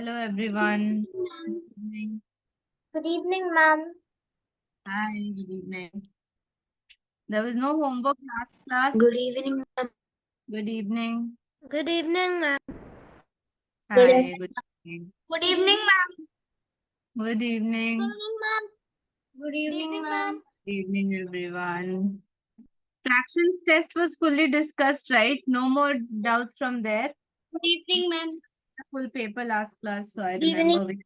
Hello everyone. Good evening. Good evening, ma'am. Hi, good evening. There was no homework last class. Good evening, ma'am. Good evening. Good evening, ma'am. Hi, good evening. Good evening, ma'am. Good evening. ma'am. Good evening, ma'am. Good evening everyone. Fractions test was fully discussed, right? No more doubts from there. Good evening, ma'am. Full paper last class, so I Good evening. remember which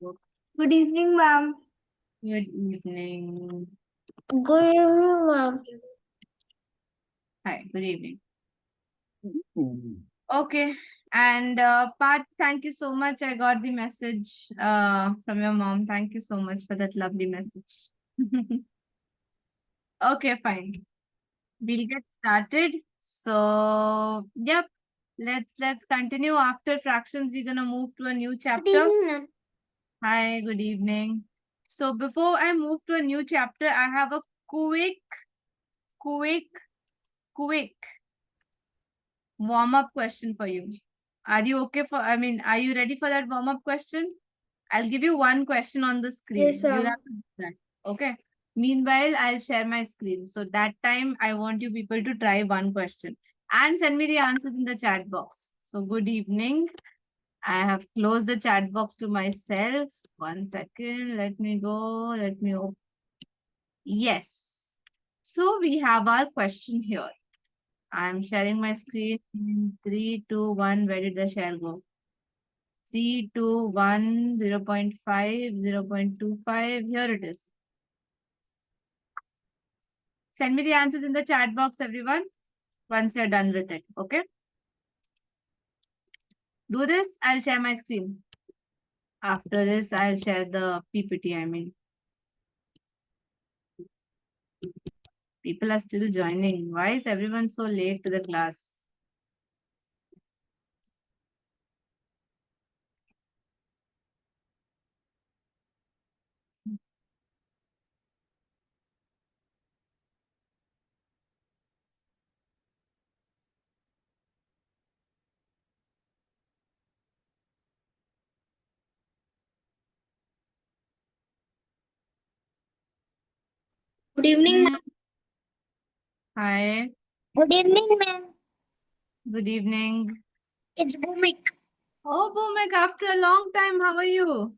book. Good evening, ma'am. Good evening. Good evening, ma'am. Hi, good evening. Okay. And Pat, thank you so much. I got the message from your mom. Thank you so much for that lovely message. Okay, fine. We'll get started. So, yep. Let's continue. After fractions, we're gonna move to a new Good chapter. evening, ma'am. Hi, good evening. So before I move to a new chapter, I have a quick warm-up question for you. Are you okay for, are you ready for that warm-up question? I'll give you one question on the screen. Yes, You'll ma'am. have to do that. Okay. Meanwhile, I'll share my screen. So that time I want you people to try one question and send me the answers in the chat box. So good evening. I have closed the chat box to myself. 1 second. Let me go. Let me open. Yes. So we have our question here. I'm sharing my screen in 3, 2, 1. Where did the share go? 3, 2, 1, 0.5, 0.25. Here it is. Send me the answers in the chat box, everyone, once you're done with it. Okay? Do this. I'll share my screen. After this, I'll share the PPT, People are still joining. Why is everyone so late to the class? Good evening, ma'am. Hi. Good evening, ma'am. Good evening. It's Bhumik. Oh, Bhumek, after a long time, how are you?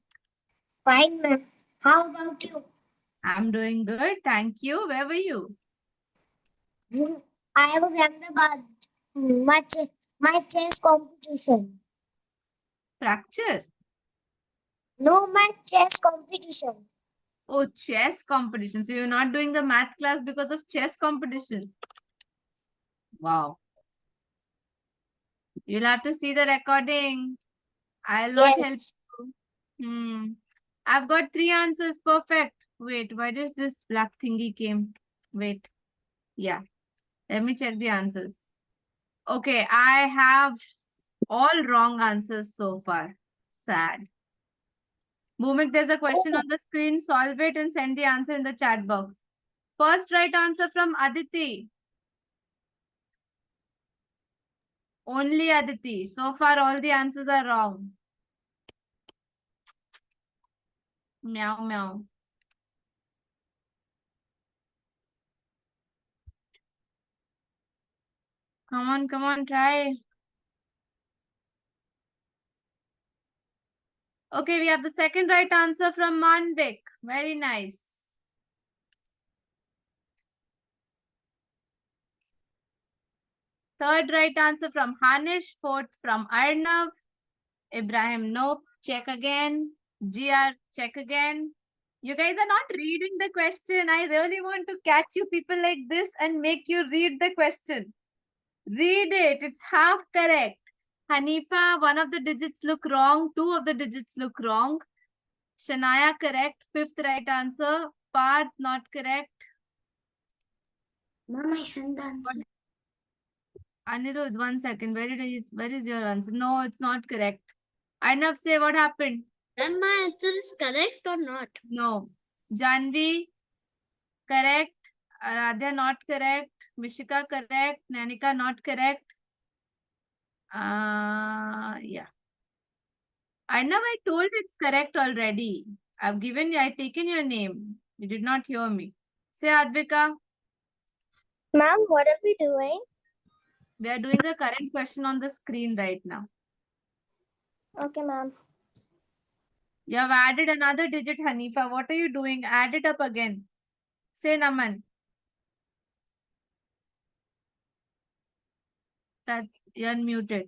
Fine, ma'am. How about you? I'm doing good. Thank you. Where were you? I was Ahmedabad. My chess competition. Fracture. No, my chess competition. Oh, chess competition. So you're not doing the math class because of chess competition. Wow. You'll have to see the recording. I'll not help Yes. you. I've got 3 answers. Perfect. Wait, why does this black thingy came? Wait. Yeah. Let me check the answers. Okay, I have all wrong answers so far. Sad. Bhumik, there's a question on the screen. Solve it and send the answer in the chat box. First right answer from Aditi. Only Aditi. So far, all the answers are wrong. Meow, meow. Come on, try. Okay, we have the second right answer from Manvik. Very nice. Third right answer from Hanish. Fourth from Arnav. Ibrahim, nope. Check again. GR, check again. You guys are not reading the question. I really want to catch you people like this and make you read the question. Read it. It's half correct. Hanifa, one of the digits look wrong. 2 of the digits look wrong. Shania, correct. Fifth right answer. Parth, not correct. Mama, I sent the answer. Anirudh, 1 second. Where is your answer? No, it's not correct. Arnav, say what happened. Ma'am, my answer is correct or not? No. Janvi, correct. Aradhya, not correct. Mishika, correct. Nanika, not correct. Yeah. Arnav, I told it's correct already. I've taken your name. You did not hear me. Say Advika, Ma'am, what are we doing? we are doing the current question on the screen right now. Okay, ma'am. You have added another digit, Hanifa. What are you doing? Add it up again. Say Naman. That's you're unmuted.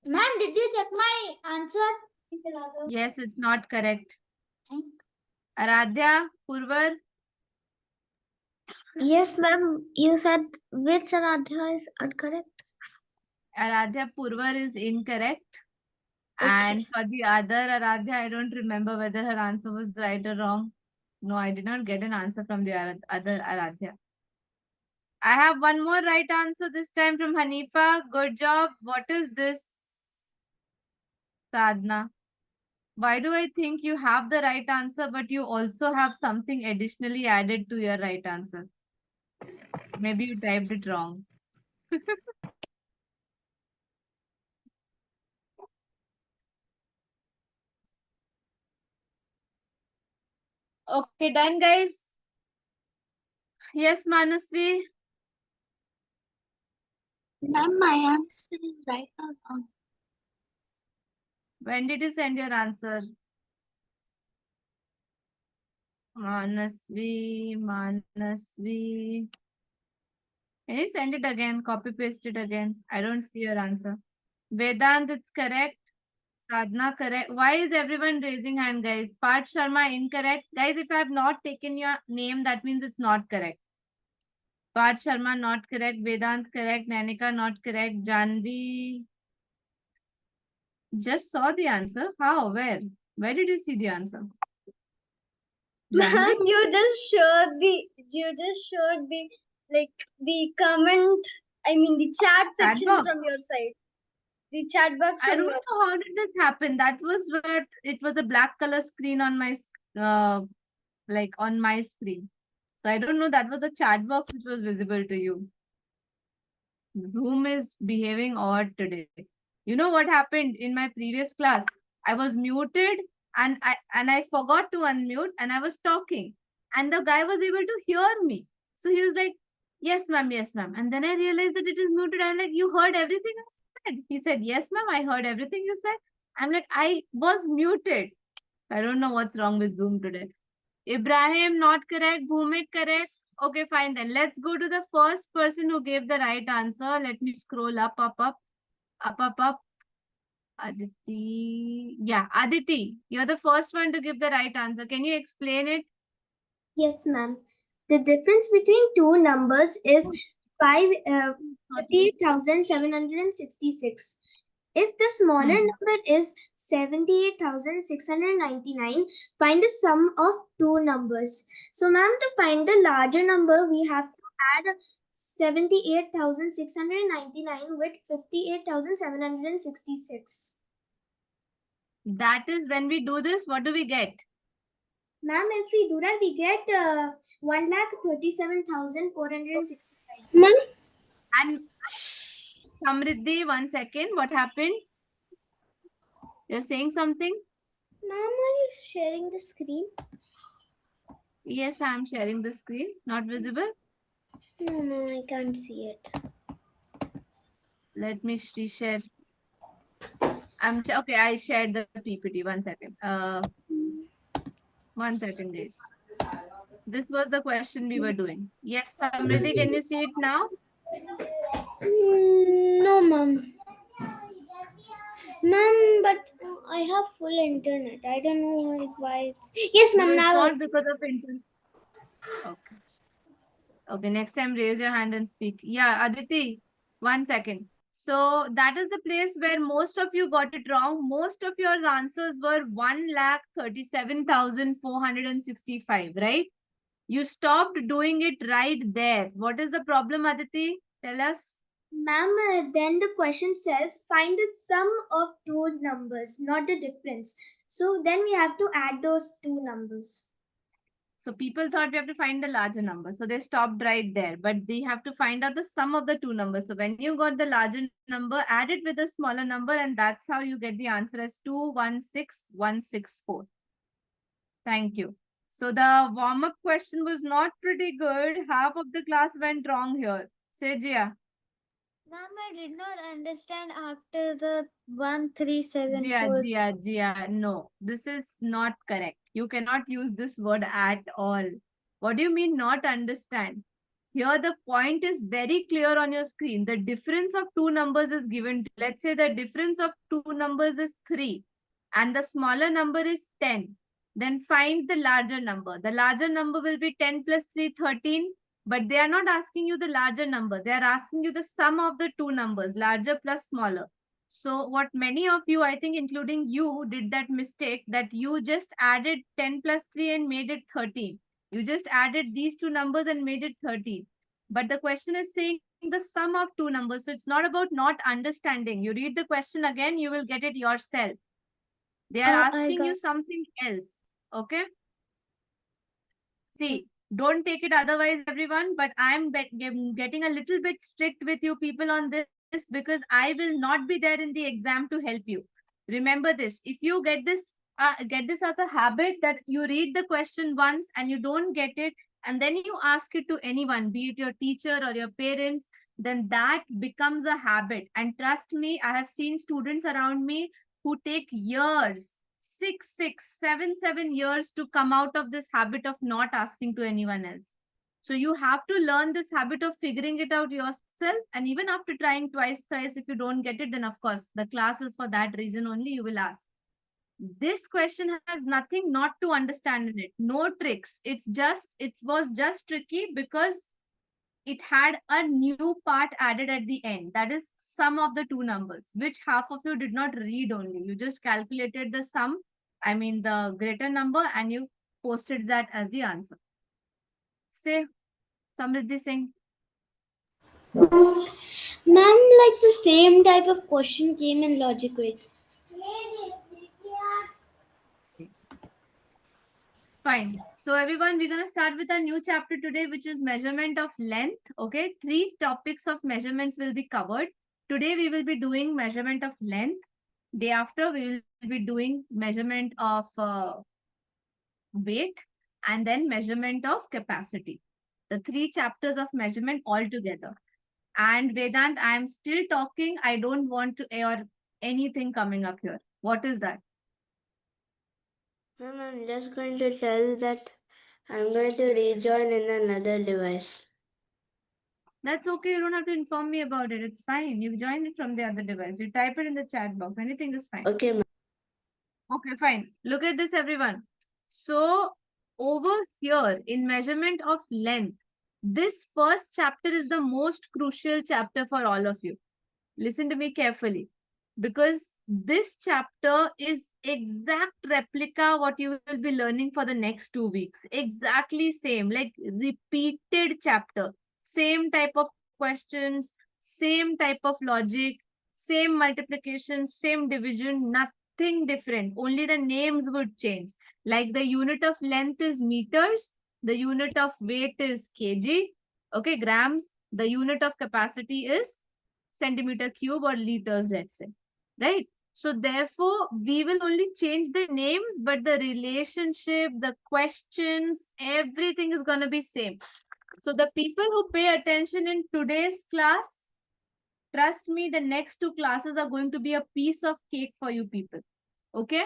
Ma'am, did you check my answer? Yes, it's not correct. Aradhya, Purvar, Yes, ma'am. You said which Aradhya is incorrect. Aradhya Purvar is incorrect. Okay. And for the other Aradhya, I don't remember whether her answer was right or wrong. No, I did not get an answer from the other Aradhya. I have one more right answer this time from Hanifa. Good job. What is this? Sadhna. Why do I think you have the right answer, but you also have something additionally added to your right answer? Maybe you typed it wrong. Okay, done, guys. Yes, Manasvi. Ma'am, my answer is right or wrong? When did you send your answer? Manasvi. Can you send it again? Copy paste it again. I don't see your answer. Vedant, it's correct. Sadhna, correct. Why is everyone raising hand, guys? Parth Sharma, incorrect. Guys, if I have not taken your name, that means it's not correct. Parth Sharma, not correct. Vedant, correct. Nanika, not correct. Janvi, just saw the answer. How? Where? Where did you see the answer? Ma'am, Janvi? you just showed the like the comment. I mean the chat Chat section box? from your side. The chat box I from don't your know side. how did this happen. That was where it was a black color screen on my like on my screen. So I don't know, that was a chat box which was visible to you. Zoom is behaving odd today. You know what happened in my previous class? I was muted and I forgot to unmute and I was talking. And the guy was able to hear me. So he was like, yes, ma'am, yes, ma'am. And then I realized that it is muted. I'm like, you heard everything I said? He said, yes, ma'am, I heard everything you said. I'm like, I was muted. I don't know what's wrong with Zoom today. Ibrahim, not correct. Bhumik, correct. Okay, fine then. Let's go to the first person who gave the right answer. Let me scroll up. Up. Aditi. Yeah, Aditi, you're the first one to give the right answer. Can you explain it? Yes, ma'am. The difference between two numbers is 58,766. If the smaller number is 78,699, find the sum of two numbers. So, ma'am, to find the larger number, we have to add 78,699 with 58,766. That is when we do this, what do we get? Ma'am, if we do that, we get 1,37,465. Ma'am, And Samriddhi, 1 second. What happened? You're saying something? ma'am, are you sharing the screen? Yes, I'm sharing the screen. Not visible? No, I can't see it. Let me reshare. Okay, I shared the PPT. 1 second. 1 second, guys. This was the question we were doing. Yes, Samriddhi, can you see it now? No, ma'am. Ma'am, but I have full internet. I don't know why it's... Yes, No, ma'am, it's now not because of internet. Okay. Okay, next time raise your hand and speak. Yeah, Aditi, 1 second. So that is the place where most of you got it wrong. Most of your answers were 1,37,465, right? You stopped doing it right there. What is the problem, Aditi? Tell us. Ma'am, then the question says find the sum of two numbers, not the difference. So then we have to add those two numbers. So people thought we have to find the larger number. So they stopped right there. But they have to find out the sum of the two numbers. So when you got the larger number, add it with the smaller number. And that's how you get the answer as 216164. Thank you. So the warm-up question was not pretty good. Half of the class went wrong here. Say, Jia. Ma'am, I did not understand after the 1374. Jia, no, this is not correct. You cannot use this word at all. What do you mean not understand? Here the point is very clear on your screen. The difference of two numbers is given. Let's say the difference of two numbers is 3 and the smaller number is 10. Then find the larger number. The larger number will be 10 plus 3, 13. But they are not asking you the larger number. They are asking you the sum of the two numbers, larger plus smaller. So what many of you, I think including you, did that mistake that you just added 10 plus 3 and made it 13. You just added these two numbers and made it 13. But the question is saying the sum of two numbers. So it's not about not understanding. You read the question again, you will get it yourself. They are asking you something else. Okay? See, don't take it otherwise, everyone, but I'm getting a little bit strict with you people on this because I will not be there in the exam to help you. Remember this. If you get this as a habit that you read the question once and you don't get it, and then you ask it to anyone, be it your teacher or your parents, then that becomes a habit. And trust me, I have seen students around me who take years, 7 years to come out of this habit of not asking to anyone else. So you have to learn this habit of figuring it out yourself. And even after trying twice, thrice, if you don't get it, then of course, the class is for that reason only you will ask. This question has nothing not to understand in it. No tricks. It was just tricky because it had a new part added at the end. That is sum of the two numbers, which half of you did not read only. You just calculated the sum, I mean the greater number, and you posted that as the answer. Say, Samriddhi Singh. Ma'am, like the same type of question came in logic weights. Fine. So everyone, we're going to start with a new chapter today, which is measurement of length. Okay. 3 topics of measurements will be covered. Today, we will be doing measurement of length. Day after, we will be doing measurement of weight and then measurement of capacity. The 3 chapters of measurement all together. And Vedant, I am still talking. I don't want to air anything coming up here. What is that? Ma'am, I'm just going to tell that I'm going to rejoin in another device. That's okay. You don't have to inform me about it. It's fine. You join it from the other device. You type it in the chat box. Anything is fine. Okay, ma'am. Okay, fine. Look at this, everyone. So over here in measurement of length, this first chapter is the most crucial chapter for all of you. Listen to me carefully, because this chapter is exact replica what you will be learning for the next 2 weeks. Exactly same, like repeated chapter. Same type of questions, same type of logic, same multiplication, same division, nothing different. Only the names would change. Like the unit of length is meters, the unit of weight is kg, okay, grams. The unit of capacity is centimeter cube or liters, let's say, right? So therefore, we will only change the names, but the relationship, the questions, everything is going to be same. So the people who pay attention in today's class, trust me, the next 2 classes are going to be a piece of cake for you people. Okay?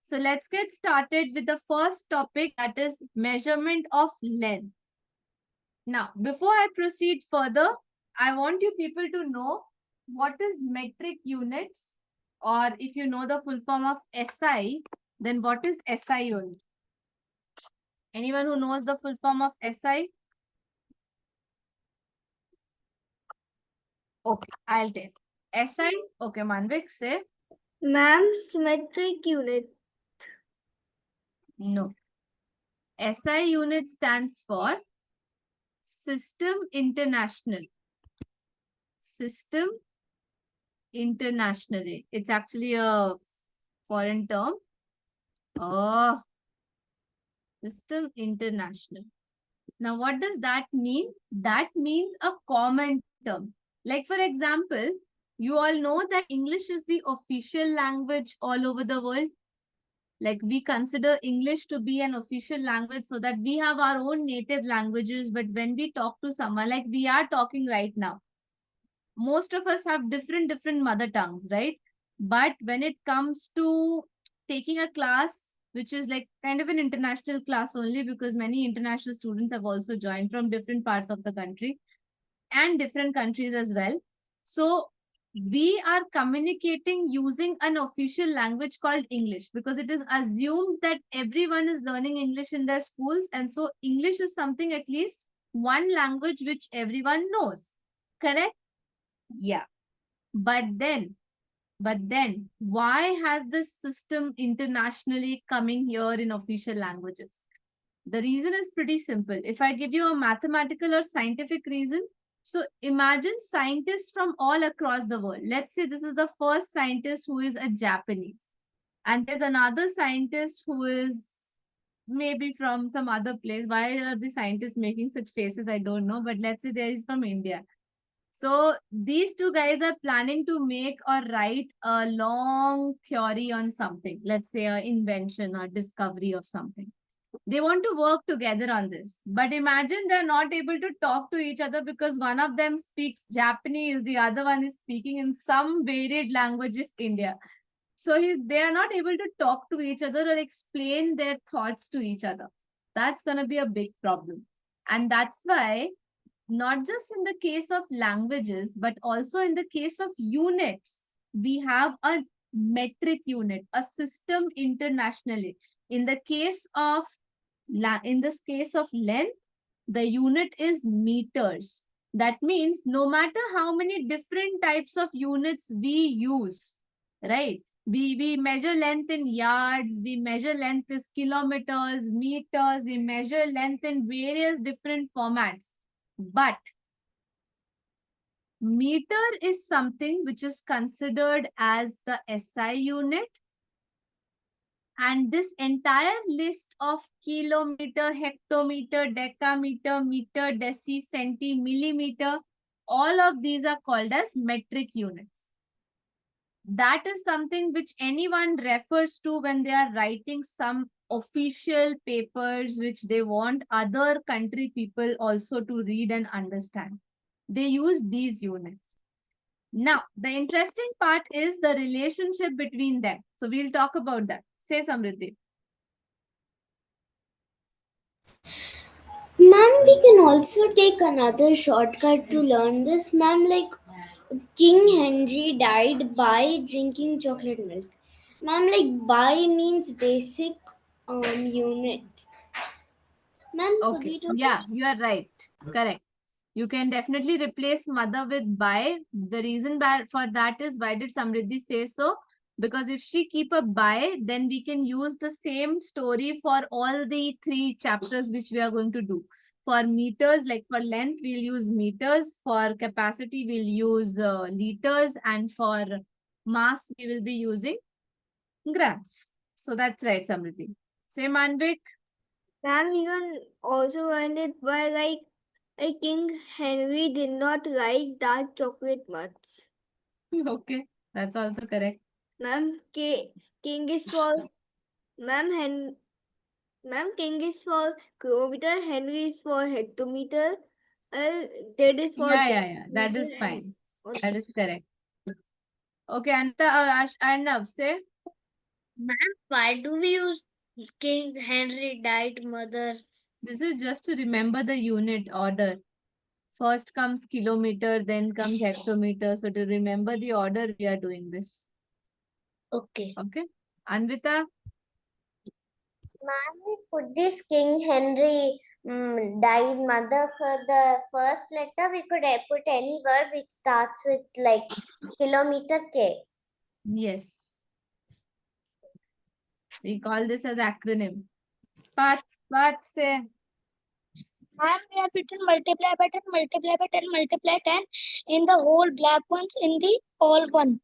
So let's get started with the first topic, that is measurement of length. Now, before I proceed further, I want you people to know what is metric units, or if you know the full form of SI, then what is SI unit? Anyone who knows the full form of SI? Okay, I'll take SI. Okay, Manvik, say. Ma'am, metric unit. No. SI unit stands for System International. System International. It's actually a foreign term. Oh, System International. Now, what does that mean? That means a common term. Like, for example, you all know that English is the official language all over the world. Like, we consider English to be an official language so that we have our own native languages. But when we talk to someone, like we are talking right now, most of us have different mother tongues, right? But when it comes to taking a class which is like kind of an international class only, because many international students have also joined from different parts of the country and different countries as well, so we are communicating using an official language called English, because it is assumed that everyone is learning English in their schools, and so English is something, at least one language which everyone knows. Correct? Yeah. But then, why has this system internationally coming here in official languages? The reason is pretty simple. If I give you a mathematical or scientific reason, so imagine scientists from all across the world. Let's say this is the first scientist who is a Japanese, and there's another scientist who is maybe from some other place. Why are the scientists making such faces? I don't know. But let's say there is from India. So these two guys are planning to make or write a long theory on something, let's say an invention or discovery of something. They want to work together on this. But imagine they're not able to talk to each other because one of them speaks Japanese, the other one is speaking in some varied language of India. So they are not able to talk to each other or explain their thoughts to each other. That's going to be a big problem. And that's why, not just in the case of languages, but also in the case of units, we have a metric unit, a system internationally. In the case of length, the unit is meters. That means no matter how many different types of units we use, right? We measure length in yards, we measure length as kilometers, meters, we measure length in various different formats. But meter is something which is considered as the SI unit. And this entire list of kilometer, hectometer, decameter, meter, deci, centi, millimeter, all of these are called as metric units. That is something which anyone refers to when they are writing some official papers which they want other country people also to read and understand. They use these units. Now, the interesting part is the relationship between them. So we'll talk about that. Say, Samriddhi. Ma'am, we can also take another shortcut to learn this. Ma'am, like King Henry died by drinking chocolate milk. Ma'am, like by means basic units. Ma'am, could Okay. we do Yeah, you are right. Correct. You can definitely replace mother with by. The reason for that is, why did Samriddhi say so? Because if she keep a by, then we can use the same story for all the 3 chapters which we are going to do. For meters, like for length, we'll use meters. For capacity, we'll use liters. And for mass, we will be using grams. So that's right, Samriddhi. Say, Manvik. Ma'am, you can also learn it by like King Henry did not like dark chocolate much. Okay, that's also correct. Ma'am, King is for ma'am King is for kilometer, Henry is for hectometer, that is for Yeah. That is decimeter fine. and That is correct. Okay, Anta, Arnav, say. Ma'am, why do we use King Henry died mother? This is just to remember the unit order. First comes kilometer, then comes hectometer. So to remember the order, we are doing this. Okay. Okay. Anvita, Ma'am, we put this King Henry died mother for the first letter. We could put any word which starts with like kilometer K. yes. We call this as acronym. Path, say. Ma'am, we have written multiply by 10, multiply by 10, multiply 10 in the whole black ones in the all one.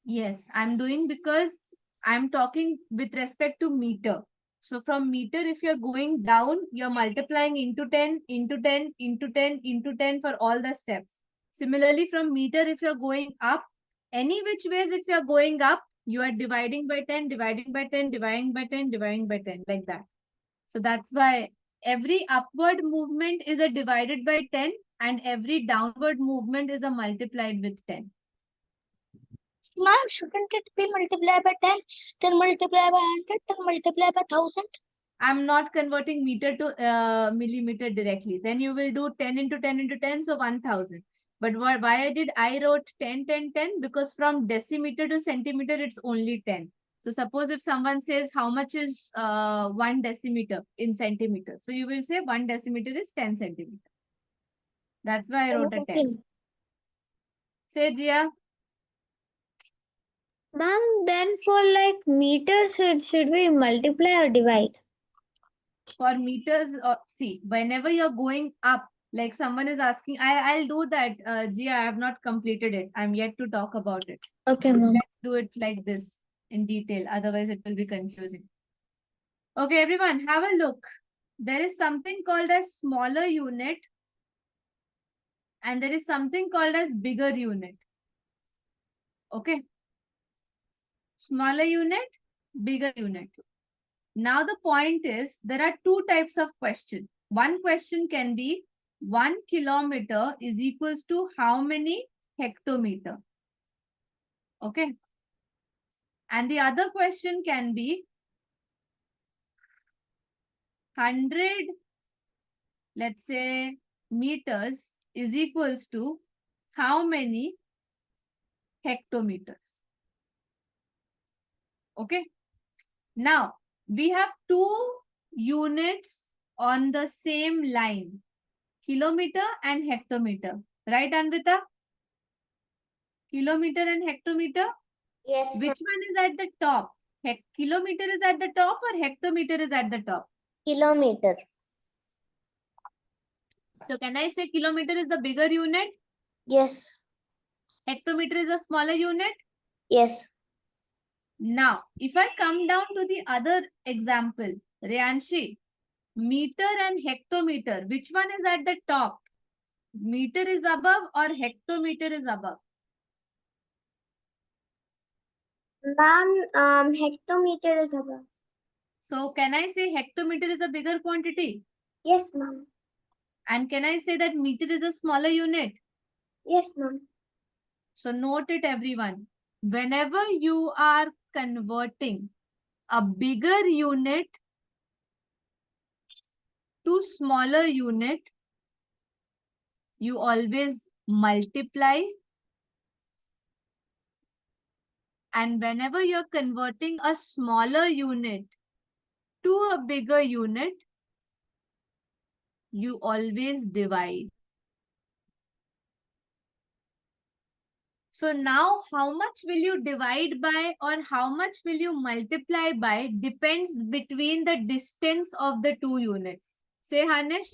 Yes, I'm doing because I'm talking with respect to meter. So from meter, if you're going down, you're multiplying into 10, into 10, into 10, into 10 for all the steps. Similarly, from meter, if you're going up, any which ways, if you're going up, you are dividing by 10, dividing by 10, dividing by 10, dividing by 10, like that. So that's why every upward movement is a divided by 10 and every downward movement is a multiplied with 10. Ma'am, shouldn't it be multiplied by 10, then multiply by 100, then multiply by 1000? I'm not converting meter to millimeter directly. Then you will do 10 into 10 into 10, so 1000. But why I wrote 10, 10, 10? Because from decimeter to centimeter, it's only 10. So suppose if someone says how much is 1 decimeter in centimeter. So you will say 1 decimeter is 10 centimeter. That's why I wrote a 10. Say Jia. Ma'am, then for like meters, should we multiply or divide? For meters, see, whenever you're going up, like someone is asking, I'll do that. Jia, I have not completed it. I'm yet to talk about it. Okay, ma'am. Let's do it like this in detail. Otherwise, it will be confusing. Okay, everyone, have a look. There is something called as smaller unit and there is something called as bigger unit. Okay. Smaller unit, bigger unit. Now the point is there are two types of question. One question can be 1 kilometer is equals to how many hectometer? Okay. And the other question can be 100, let's say, meters is equals to how many hectometers? Okay. Now, we have two units on the same line, kilometer and hectometer. Right, Anvita? Kilometer and hectometer? Yes, Which one is at the top? Kilometer is at the top or hectometer is at the top? kilometer. So can I say kilometer is the bigger unit? Yes, Hectometer is a smaller unit? yes. Now, if I come down to the other example, Rianshi, meter and hectometer, which one is at the top? Meter is above or hectometer is above? Ma'am, hectometer is above. So can I say hectometer is a bigger quantity? Yes, ma'am. And can I say that meter is a smaller unit? Yes, ma'am. So note it, everyone. Whenever you are converting a bigger unit to smaller unit, you always multiply. And whenever you're converting a smaller unit to a bigger unit, you always divide. So now how much will you divide by or how much will you multiply by depends between the distance of the two units. Say Hanish.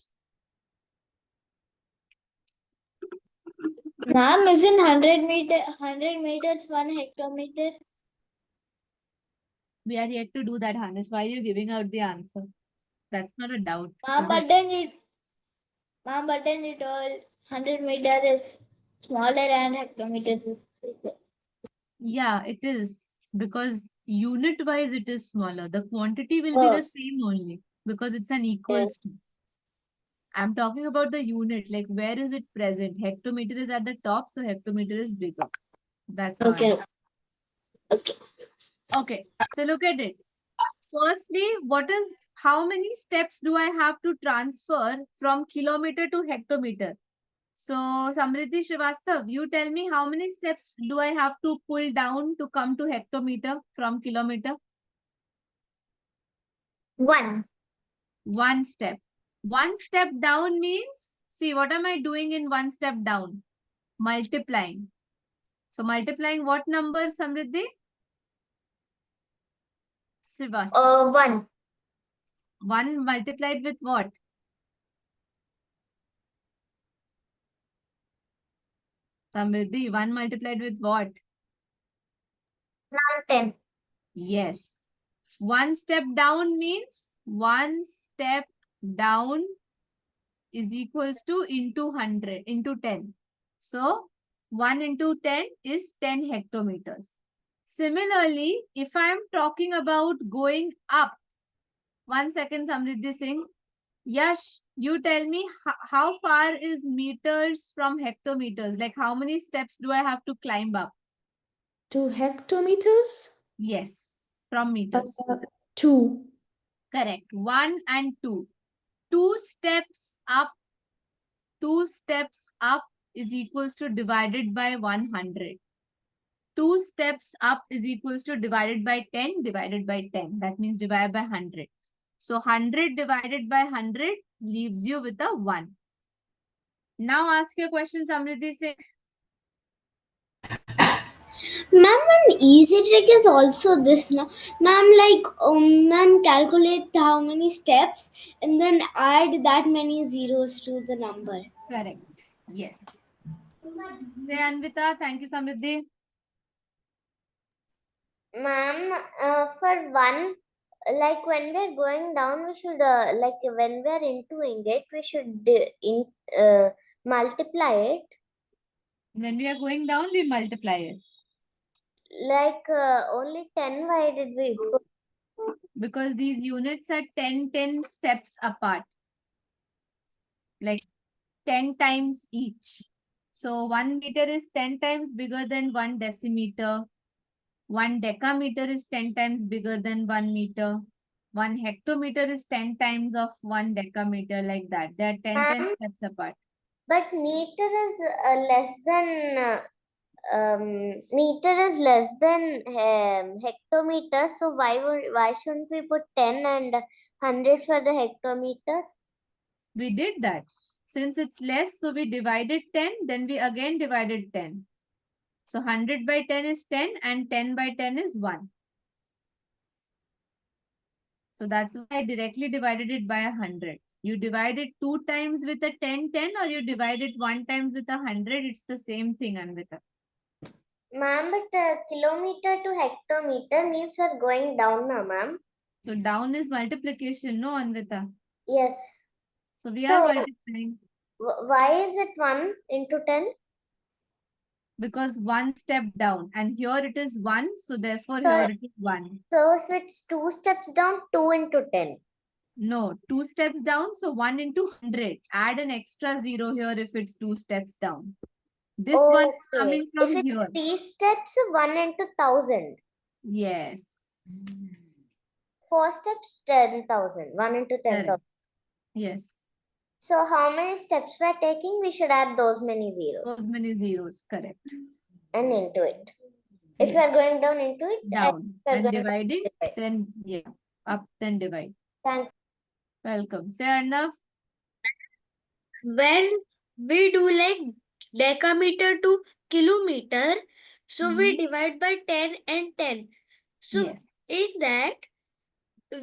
Ma'am, isn't 100 meters 1 hectometer? We are yet to do that, Hanish. Why are you giving out the answer? That's not a doubt. Ma'am, is but it? then it all 100 meter is smaller and hectometer is bigger. Yeah, it is. Because unit-wise it is smaller. The quantity will be Oh. the same only. Because it's an equals to. I'm talking about the unit. Like where is it present? Hectometer is at the top. So hectometer is bigger. That's how Okay. Okay. So look at it. Firstly, how many steps do I have to transfer from kilometer to hectometer? So, Samriddhi Srivastav, you tell me how many steps do I have to pull down to come to hectometer from kilometer? 1. One step. One step down means, see, what am I doing in one step down? Multiplying. So, multiplying what number, Samriddhi? Srivastav. 1. 1 multiplied with what? Samriddhi, 1 multiplied with what? Ma'am, 10. Yes. One step down means one step down is equals to into 100 into 10. So 1 into 10 is 10 hectometers. Similarly, if I am talking about going up, 1 second, Samriddhi Singh. Yash, you tell me how far is meters from hectometers? Like how many steps do I have to climb up? To hectometers? Yes, from meters. 2. Correct. 1 and 2. 2 steps up is equals to divided by 100. 2 steps up is equals to divided by 10 divided by 10. That means divided by 100. So 100 divided by 100 leaves you with a 1. Now ask your question, Samriddhi Singh. Ma'am, an easy trick is also this now. Ma'am, ma'am, calculate how many steps and then add that many zeros to the number. Correct. Yes. Say Anvita. Thank you, Samriddhi. Ma'am, for one, like when we're going down, we should like when we're intoing it, we should multiply it. When we are going down, we multiply it. Like only 10. Why did we put? Because these units are 10 steps apart. Like 10 times each. So 1 meter is 10 times bigger than 1 decimeter. 1 decameter is 10 times bigger than 1 meter. 1 hectometer is 10 times of 1 decameter, like that. They are 10 steps apart. But meter is less than hectometer. So why shouldn't we put 10 and 100 for the hectometer? We did that. Since it's less, so we divided 10, then we again divided 10. So 100 by 10 is 10 and 10 by 10 is 1. So that's why I directly divided it by 100. You divide it 2 times with a 10, 10, or you divide it 1 times with a 100, it's the same thing, Anvita. Ma'am, but kilometer to hectometer means we're going down now, ma'am. So down is multiplication, no, Anvita? Yes. So we So- are multiplying Why is it 1 into 10? because 1 step down, and here it is 1, so therefore So- here it is 1. So if it's 2 steps down, 2 into 10. No, 2 steps down, so 1 into 100. Add an extra 0 here if it's 2 steps down. This one is Okay. coming from If it's here. 3 steps, 1 into 1000. Yes. 4 steps, 10,000. 1 into 10,000. Correct. Yes. So how many steps we're taking? We should add those many zeros Those many zeros, correct. and into it. If Yes. we're going down into it, Down we're and going to dividing, divide. then yeah, up, then divide. Thank Welcome. Say Arnav. When we do like decameter to kilometer, so we divide by 10 and 10. So Yes. in that,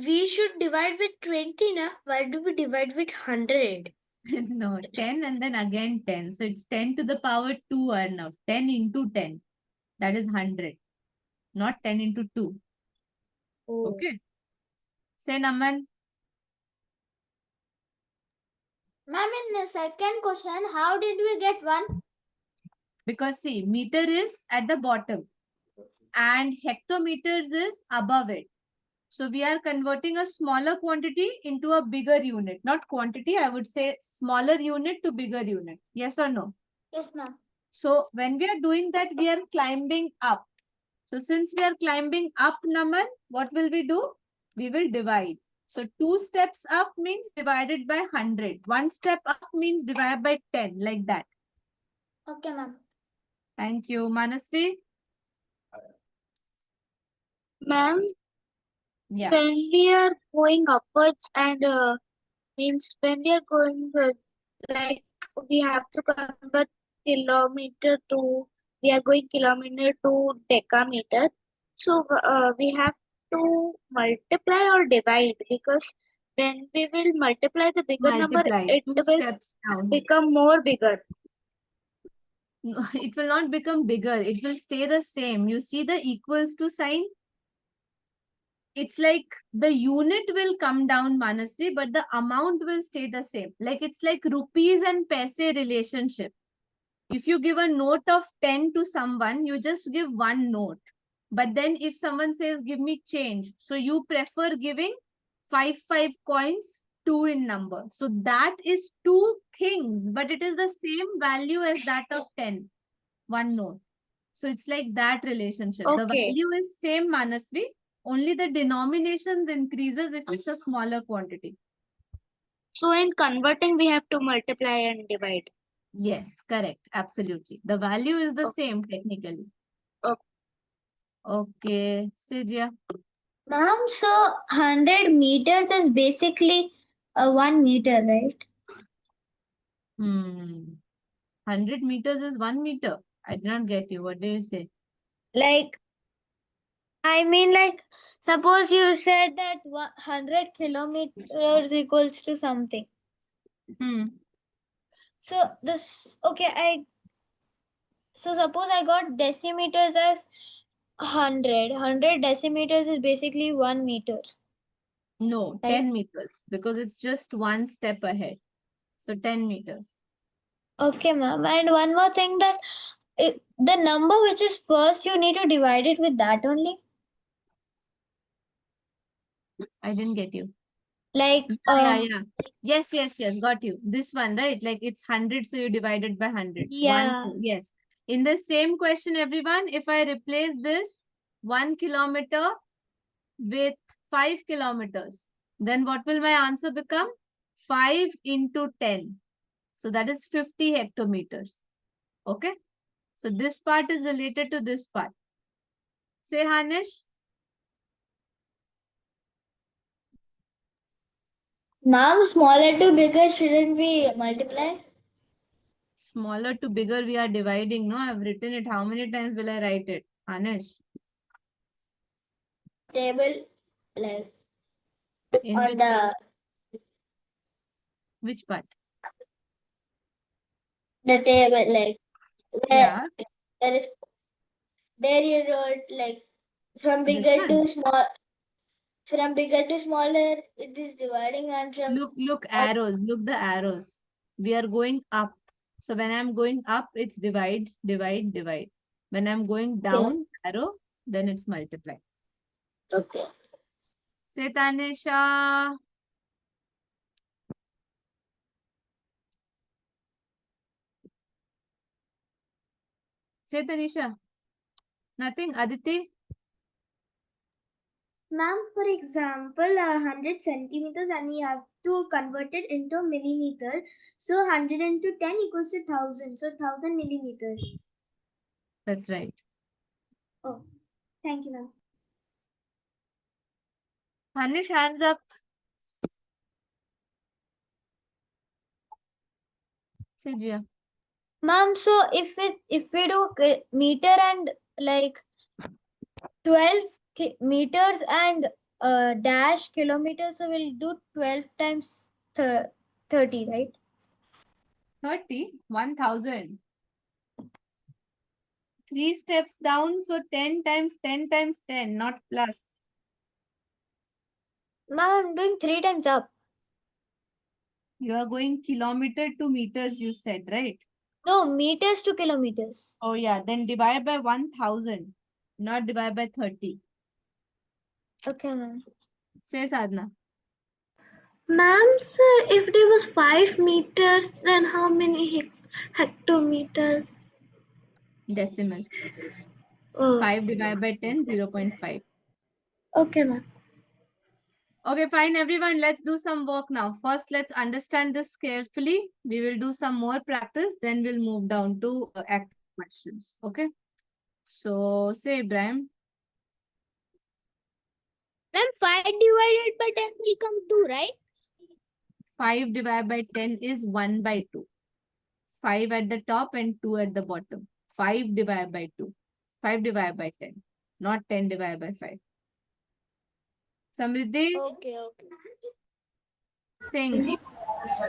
we should divide with 20 na? Why do we divide with 100? No, 10 and then again 10. So it's 10 to the power 2, Arnav. 10 into 10. That is 100. Not 10 into 2. Okay. Say Naman. Ma'am, in the second question, how did we get 1? Because see, meter is at the bottom and hectometers is above it. So we are converting a smaller quantity into a bigger unit. Not quantity, I would say smaller unit to bigger unit. Yes or no? Yes, ma'am. So when we are doing that, we are climbing up. So since we are climbing up, Naman, what will we do? We will divide. So 2 steps up means divided by 100. 1 step up means divided by 10, like that. Okay, ma'am. Thank you. Manasvi? Ma'am, Yeah. when we are going upwards and means when we are going like we have to convert kilometer to we are going kilometer to decameter. So we have to multiply or divide because when we will multiply the bigger number, Multiply. it 2 will steps down. become more bigger. No, it will not become bigger. It will stay the same. You see the equals to sign? it's like the unit will come down, Manasvi, but the amount will stay the same. Like it's like rupees and paise relationship. If you give a note of 10 to someone, you just give one note. But then if someone says, give me change, so you prefer giving 5 coins, 2 in number. So that is two things, but it is the same value as that of 10, one note. So it's like that relationship. The Okay. value is same, Manasvi. Only the denominations increases if it's a smaller quantity. So in converting, we have to multiply and divide. Yes, correct. Absolutely. The value is the Okay. same technically. Okay. Okay. Sejia. Ma'am, so 100 meters is basically 1 meter, right? 100 meters is 1 meter. I did not get you. What do you say? Like, I mean, like, suppose you said that 100 kilometers equals to something. So this, okay, so suppose I got decimeters as 100. 100 decimeters is basically 1 meter. No, Right. 10 meters because it's just one step ahead. So 10 meters. Okay, ma'am. And one more thing that the number which is first, you need to divide it with that only. I didn't get you. Like, Yeah. Yes. Got you. This one, right? Like it's 100, so you divide it by 100. Yeah. Yes. In the same question, everyone, if I replace this 1 kilometer with 5 kilometers, then what will my answer become? 5 into 10. So that is 50 hectometers. Okay. So this part is related to this part. Say, Hanish. Ma'am, smaller to bigger shouldn't we multiply? Smaller to bigger, we are dividing. No, I've written it. How many times will I write it? Hanish. Table, like, In on which the part? Which part? the table, like, Yeah. there is, there you wrote, like, from This bigger one. to small, from bigger to smaller, it is dividing, and from Look arrows. Look the arrows. We are going up. So when I'm going up, it's divide. When I'm going down, arrow, then it's multiply. okay. Say, Tanisha. Say, Tanisha. Nothing. Aditi. Ma'am, for example, 100 centimeters and we have to convert it into millimeter. So 100 into 10 equals to 1000. So 1000 millimeters. That's right. Oh, thank you, ma'am. Hanish, hands up. Say, Jia. Ma'am, so if we do meter and like 12 meters and dash kilometers, so we'll do 12 times 30, right? 30, 1000. 3 steps down, so 10 times 10 times 10, not plus. Ma'am, I'm doing 3 times up. You are going kilometer to meters, you said, right? No, meters to kilometers. Oh yeah, then divide by 1000, not divide by 30. Okay, ma'am. Say, Sadhna. Ma'am, so if it was 5 meters, then how many hectometers? Decimal. Oh, 5 divided by 10, 0.5. okay, ma'am. Okay, fine, everyone. Let's do some work now. First, let's understand this carefully. We will do some more practice. Then we'll move down to active questions. Okay. So, say, Ibrahim. Ma'am, 5 divided by 10 will come 2, right? 5 divided by 10 is 1 by 2. 5 at the top and 2 at the bottom. 5 divided by 2. 5 divided by 10. Not 10 divided by 5. Samriddhi, Okay. sing.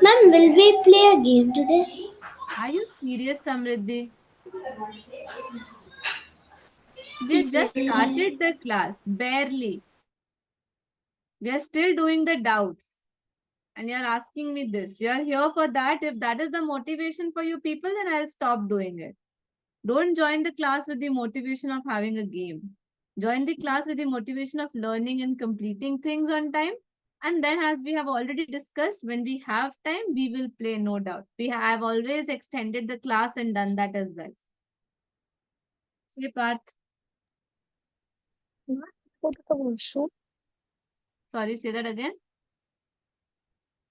Ma'am, will we play a game today? Are you serious, Samriddhi? We have just started the class. Barely. We are still doing the doubts. And you're asking me this. You're here for that. If that is the motivation for you people, then I'll stop doing it. Don't join the class with the motivation of having a game. Join the class with the motivation of learning and completing things on time. And then, as we have already discussed, when we have time, we will play, no doubt. We have always extended the class and done that as well. Say, Parth. Go to the washroom. Sorry, say that again.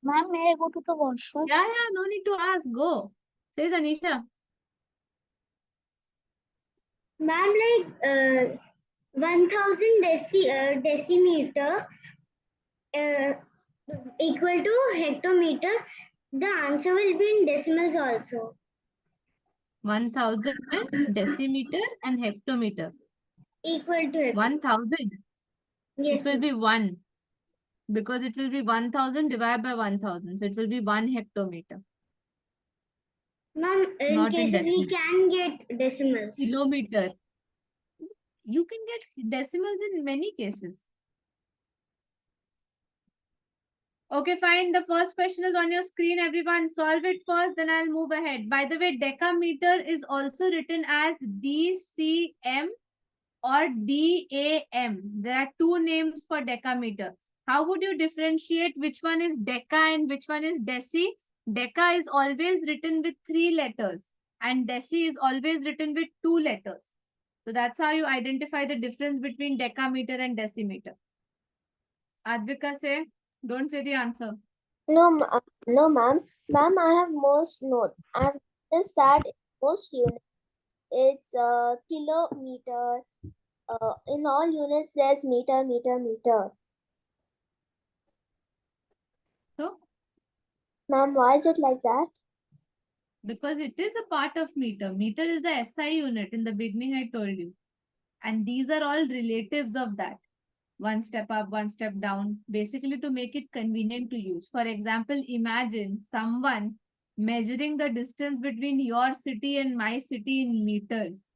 Ma'am, may I go to the washroom? Yeah, no need to ask. Go. Says Anisha. Ma'am, like 1000 decimeter equal to hectometer. The answer will be in decimals also. 1000 decimeter and hectometer. Equal to hectometer. 1000. Yes, It will ma'am. be 1. Because it will be 1000 divided by 1000. So it will be 1 hectometer. Ma'am, in Not in cases we decimals. can get decimals. Kilometer. You can get decimals in many cases. Okay, fine. The first question is on your screen. Everyone solve it first, then I'll move ahead. By the way, decameter is also written as DCM or DAM. There are two names for decameter. How would you differentiate which one is deca and which one is deci? Deca is always written with 3 letters and deci is always written with 2 letters. So that's how you identify the difference between decameter and decimeter. Advika, say, don't say the answer. No, ma'am. Ma'am, I have most note. I've noticed that in most units, it's kilometer. In all units, there's meter, meter, meter. So, Ma'am, why is it like that? because it is a part of meter. Meter is the SI unit. In the beginning, I told you. And these are all relatives of that. One step up, one step down, basically to make it convenient to use. For example, imagine someone measuring the distance between your city and my city in meters.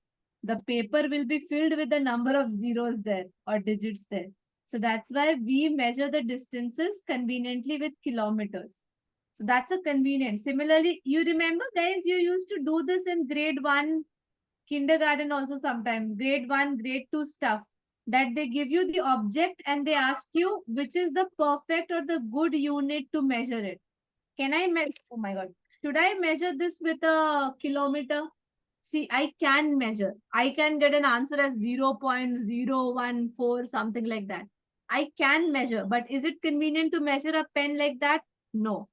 The paper will be filled with the number of zeros there or digits there. So that's why we measure the distances conveniently with kilometers. So that's a convenient. Similarly, you remember guys, you used to do this in grade 1, kindergarten also sometimes, grade 1, grade 2 stuff, that they give you the object and they ask you which is the perfect or the good unit to measure it. Can I measure? Oh my God. Should I measure this with a kilometer? See, I can measure. I can get an answer as 0.014, something like that. I can measure, but is it convenient to measure a pen like that? No.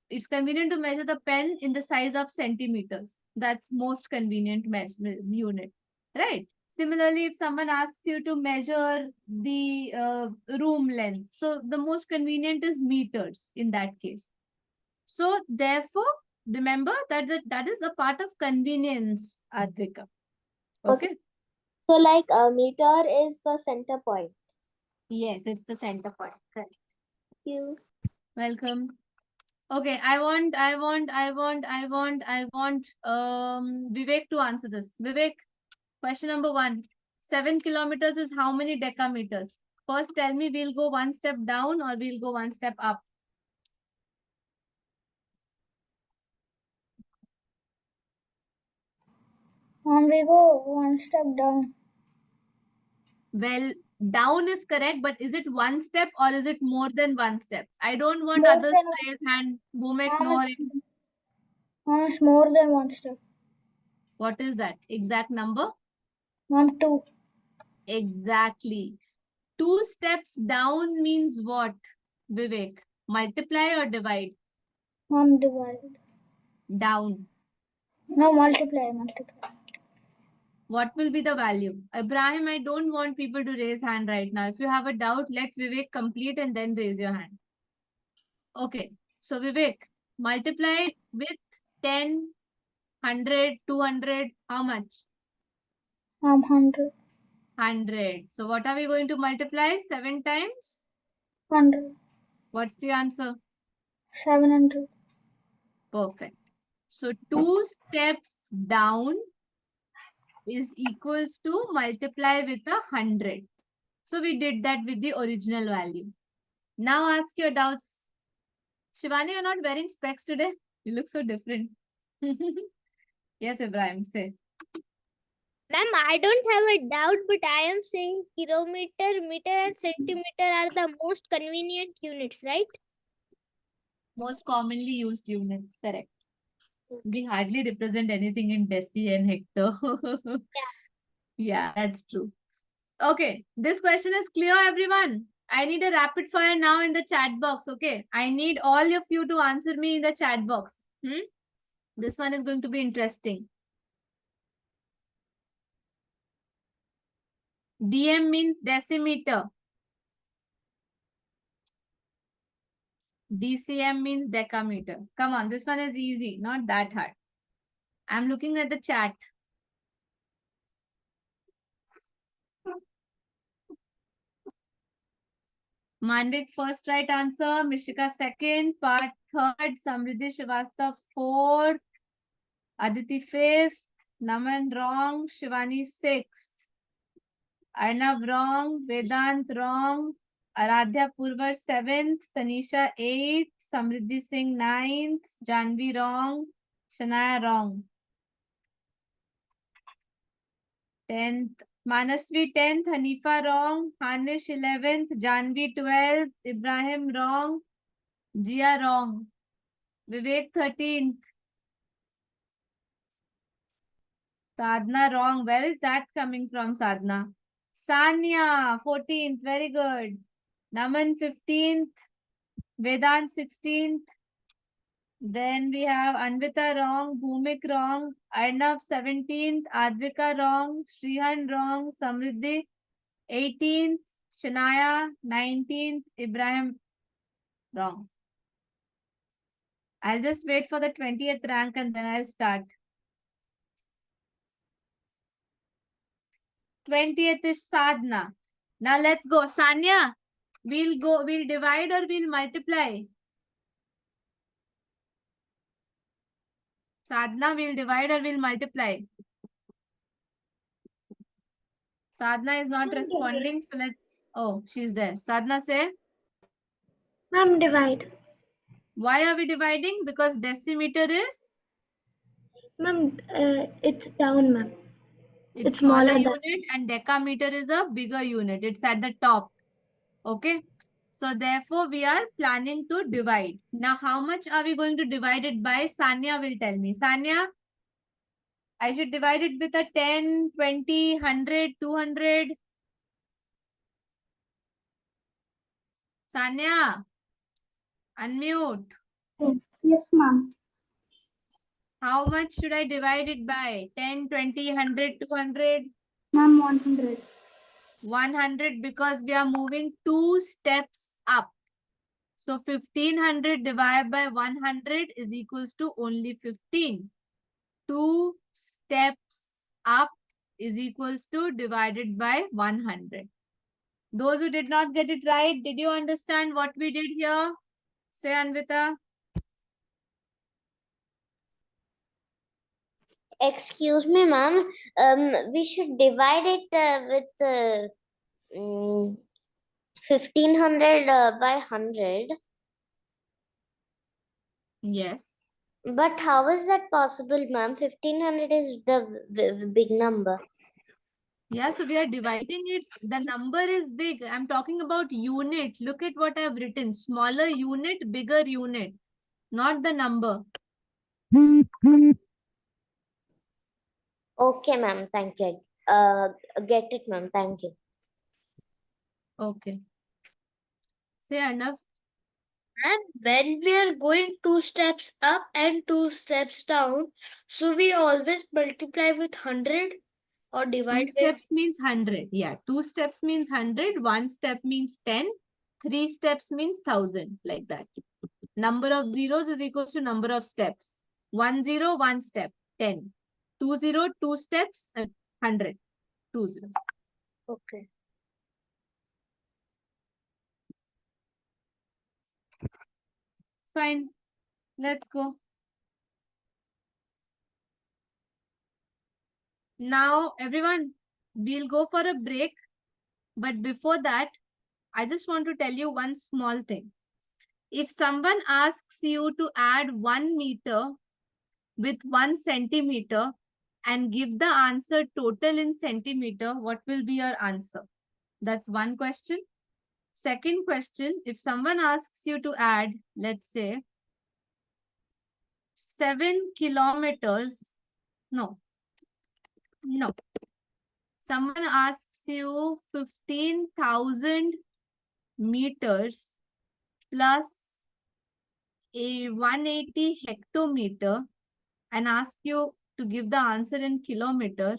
It's convenient to measure the pen in the size of centimeters. That's most convenient unit, right? Similarly, if someone asks you to measure the room length, so the most convenient is meters in that case. So therefore, remember that that is a part of convenience, Advika. Okay? So like a meter is the center point. Yes, it's the center point. Correct. Thank you. Welcome. Okay, I want Vivek to answer this. Vivek, question number 1. 7 kilometers is how many decameters? First, tell me, we'll go one step down or we'll go one step up. We go one step down. Well, down is correct, but is it one step or is it more than one step? I don't want More others than to raise hand. Bhumek, Ma'am, no. it's more than one step. What is that? Exact number? Ma'am, 2. Exactly. 2 steps down means what, Vivek? Multiply or divide? Ma'am, divide. Down. No, multiply. What will be the value? Ibrahim, I don't want people to raise hand right now. If you have a doubt, let Vivek complete and then raise your hand. Okay. So Vivek, multiply with 10, 100, 200, how much? 100. 100. So what are we going to multiply? 7 times? 100. What's the answer? 700. Perfect. So 2 steps down is equals to multiply with 100. So we did that with the original value. Now ask your doubts. Shivani, you're not wearing specs today. You look so different. Yes, Ibrahim, say. Ma'am, I don't have a doubt, but I am saying kilometer, meter, and centimeter are the most convenient units, right? Most commonly used units, correct. We hardly represent anything in deci and hecto. Yeah, that's true. Okay, this question is clear, everyone. I need a rapid fire now in the chat box, okay? I need all of you to answer me in the chat box. This one is going to be interesting. DM means decimeter. DCM means decameter. Come on, this one is easy, not that hard. I'm looking at the chat. Mandik first right answer, Mishika second, Part third, Samriddhi Srivastava fourth, Aditi fifth, Naman wrong, Shivani sixth, Arnav wrong, Vedant wrong, Aradhya Purvar seventh, Tanisha eighth, Samriddhi Singh ninth, Janvi wrong, Shanaya wrong. 10th, Manasvi 10th, Hanifa wrong, Hanish 11th, Janvi 12th, Ibrahim wrong, Jia wrong, Vivek 13th, Sadhna wrong. Where is that coming from, Sadhna? Sanya 14th, very good. Naman 15th, Vedant 16th. Then we have Anvita wrong, Bhumik wrong, Arnav 17th, Advika wrong, Shrihan wrong, Samriddhi 18th, Shanaya 19th, Ibrahim wrong. I'll just wait for the 20th rank and then I'll start. 20th is Sadhna. Now let's go. Sanya, we'll divide or we'll multiply? Sadhna, we'll divide or we'll multiply? Sadhna is not responding, so let's, oh, she's there. Sadhna, say. Ma'am, divide. Why are we dividing? Because decimeter is? Ma'am, it's down, ma'am. It's smaller unit and decameter is a bigger unit. It's at the top. Okay. So therefore, we are planning to divide. Now, how much are we going to divide it by? Sanya will tell me. Sanya, I should divide it with a 10, 20, 100, 200. Sanya, unmute. Yes, ma'am. How much should I divide it by? 10, 20, 100, 200? Ma'am, 100. 100 because we are moving 2 steps up. So 1500 divided by 100 is equals to only 15. 2 steps up is equals to divided by 100. Those who did not get it right, did you understand what we did here? Say, Anvita. Excuse me, ma'am. We should divide it with 1500 by 100. Yes. But how is that possible, ma'am? 1500 is the big number. Yeah, so we are dividing it. The number is big. I'm talking about unit. Look at what I've written. Smaller unit, bigger unit. Not the number. Okay, ma'am. Thank you. Get it, ma'am. Thank you. Okay. Say, Arnav. And when we are going 2 steps up and 2 steps down, so we always multiply with 100 or divide 2 steps means 100. Yeah, 2 steps means 100. 1 step means 10. 3 steps means 1000. Like that. Number of zeros is equals to number of steps. 1 0, 1 step, 10. 2 0, 2 steps, 100. 2 zeros. Okay. Fine. Let's go. Now, everyone, we'll go for a break. But before that, I just want to tell you one small thing. If someone asks you to add 1 meter with 1 centimeter and give the answer total in centimeter, what will be your answer? That's one question. Second question, if someone asks you to add, let's say, 7 kilometers, no. Someone asks you 15,000 meters plus a 180 hectometer and ask you to give the answer in kilometer,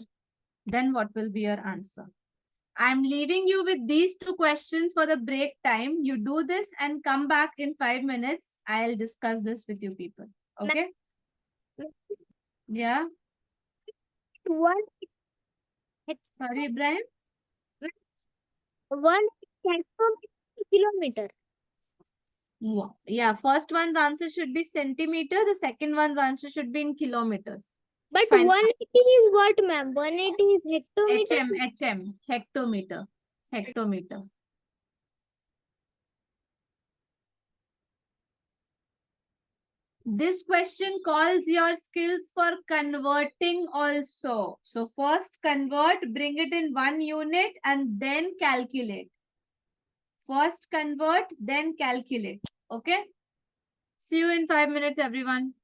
then what will be your answer? I'm leaving you with these 2 questions for the break time. You do this and come back in 5 minutes. I'll discuss this with you people. Okay? Yeah. One, Sorry, Ibrahim. one kilometer. Yeah, first one's answer should be centimeter. The second one's answer should be in kilometers. But Fine. 180 is what, ma'am? 180 is hectometer. Hectometer. This question calls your skills for converting also. So first convert, bring it in 1 unit and then calculate. First convert, then calculate. Okay? See you in 5 minutes, everyone.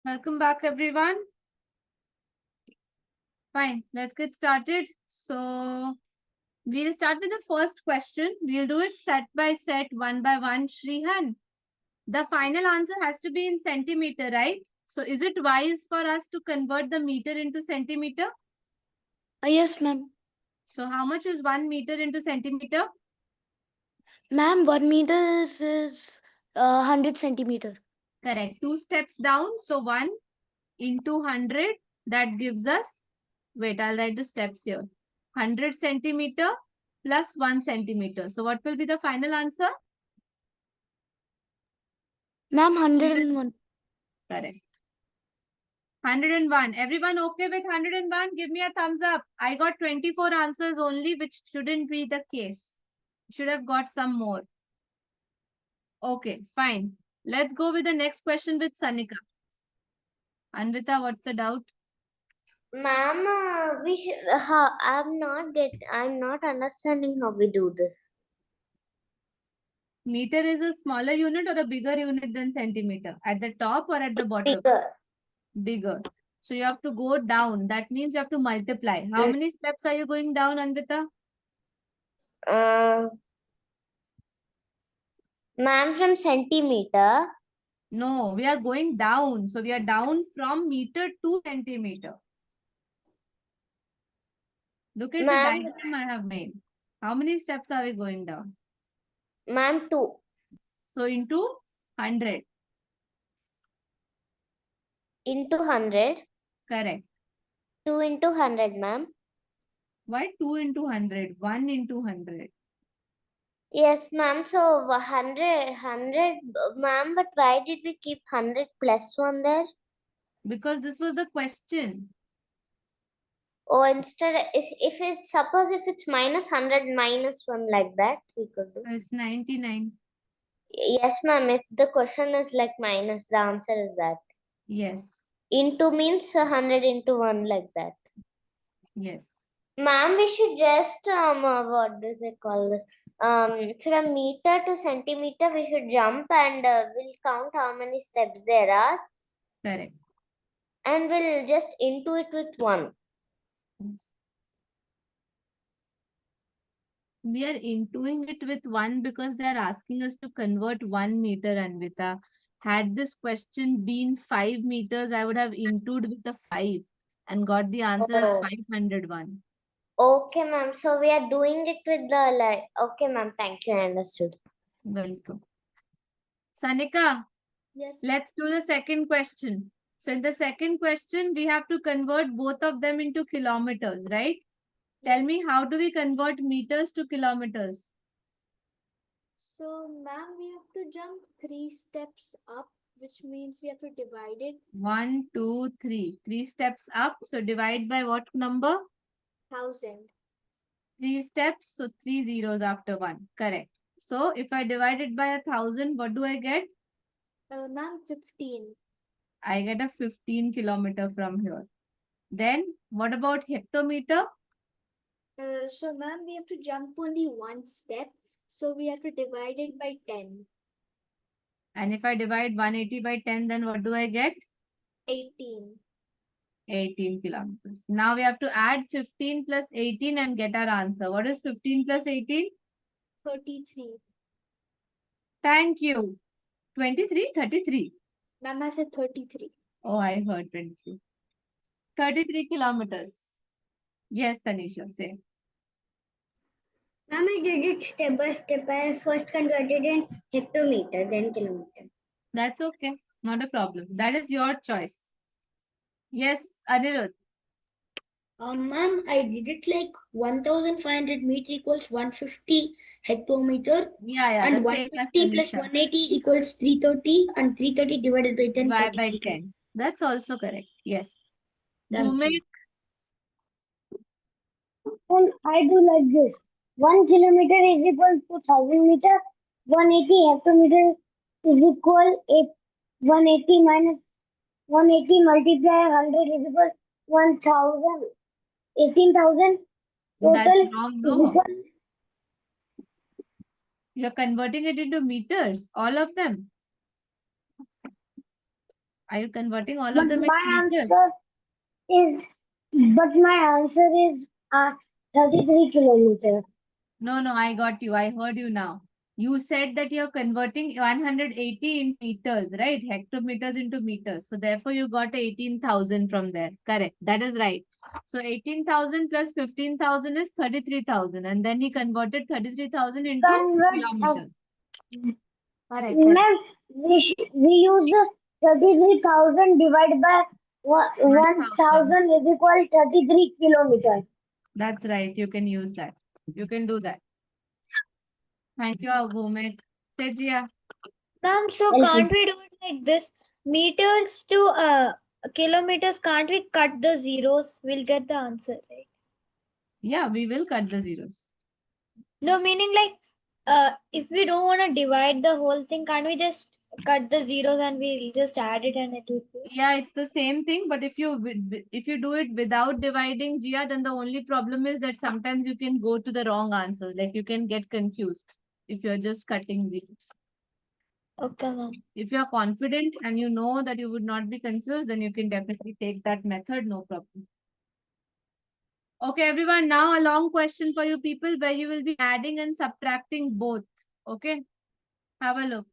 Welcome back, everyone. Fine, let's get started. So we'll start with the first question. We'll do it set by set, one by one. Shrihan, the final answer has to be in centimeter, right? So is it wise for us to convert the meter into centimeter? Yes, ma'am. So how much is 1 meter into centimeter? Ma'am, 1 meter is 100 centimeter. Correct. 2 steps down. So 1 into 100, that gives us, wait, I'll write the steps here. 100 centimeter plus 1 centimeter. So what will be the final answer? Ma'am, 101. Correct. 101. Everyone okay with 101? Give me a thumbs up. I got 24 answers only, which shouldn't be the case. Should have got some more. Okay, fine. Let's go with the next question with Sanika. Anvita, what's the doubt? Ma'am, I'm not understanding how we do this. Meter is a smaller unit or a bigger unit than centimeter? At the top or at the bottom? Bigger. Bigger. So you have to go down. That means you have to multiply. How many steps are you going down, Anvita? Ma'am, from centimeter. No, we are going down. So we are down from meter to centimeter. Look at the Ma'am. diagram I have made. How many steps are we going down? Ma'am, 2. So into 100. Into 100. Correct. 2 into 100, ma'am. Why 2 into 100? 1 into 100. Yes, ma'am. So 100, ma'am. But why did we keep 100 plus 1 there? Because this was the question. Or instead, if it's suppose if it's minus 100 minus 1 like that, we could do. It's 99. Yes, ma'am. If the question is like minus, the answer is that. Yes. Into means 100 into 1 like that. Yes. Ma'am, we should just what does it call this? From meter to centimeter, we should jump and we'll count how many steps there are. Correct. And we'll just into it with 1. We are intoing it with 1 because they are asking us to convert 1 meter, Anvita. Had this question been 5 meters, I would have intoed with a 5 and got the answer as 501. Okay, ma'am. So we are doing it with the like. Okay, ma'am. Thank you. I understood. Welcome. Sanika, Yes. let's do the second question. So in the second question, we have to convert both of them into kilometers, right? Tell me, how do we convert meters to kilometers? So, ma'am, we have to jump 3 steps up, which means we have to divide it 1, 2, 3. 3 steps up. So divide by what number? 1000. 3 steps. So 3 zeros after 1. Correct. So if I divide it by 1000, what do I get? Ma'am, 15. I get a 15 kilometer from here. Then what about hectometer? So, ma'am, we have to jump only 1 step. So we have to divide it by 10. And if I divide 180 by 10, then what do I get? 18. 18 kilometers. Now we have to add 15 plus 18 and get our answer. What is 15 plus 18? 33. Thank you. 23, 33. Ma'am, I said 33. Oh, I heard 23. 33 kilometers. Yes, Tanisha, say. Ma'am, I did it step by step. I first converted in hectometer, then kilometer. That's okay. Not a problem. That is your choice. Yes, Anirudh. Ma'am, I did it like 1500 meter equals 150 hectometer. Yeah, And the same as 150 plus Tanisha. 180 equals 330 and 330 divided by 10. By 33. 10. That's also correct. Yes. Thank Bhumik, you. Well, I do like this. 1 kilometer is equal to 1000 meter. 180 hectometer is equal 180 minus 180 multiply 100 is equal 1000. 18,000 that's total wrong, is no? equal. You're converting it into meters, all of them. Are you converting all But of them my into meters? answer is, but my answer is 33 kilometers. No, I got you. I heard you now. You said that you're converting 180 in meters, right? Hectometers into meters. So therefore you got 18,000 from there. Correct. That is right. So 18,000 plus 15,000 is 33,000. And then he converted 33,000 into Convert, kilometers. Correct. ma'am, we use the 33,000 divided by 1,000 is equal 33 kilometers. That's right. You can use that. You can do that. Thank you, Bhumik. Say, Jia. Ma'am, so Thank you. can't we do it like this? Meters to kilometers, can't we cut the zeros? We'll get the answer, right? Yeah, we will cut the zeros. No, meaning like if we don't want to divide the whole thing, can't we just cut the zeros and we'll just add it and it will be. Yeah, it's the same thing, but if you do it without dividing, Jia, then the only problem is that sometimes you can go to the wrong answers. Like you can get confused if you're just cutting zeros. Okay, ma'am. If you're confident and you know that you would not be confused, then you can definitely take that method, no problem. Okay, everyone, now a long question for you people where you will be adding and subtracting both. Okay, have a look.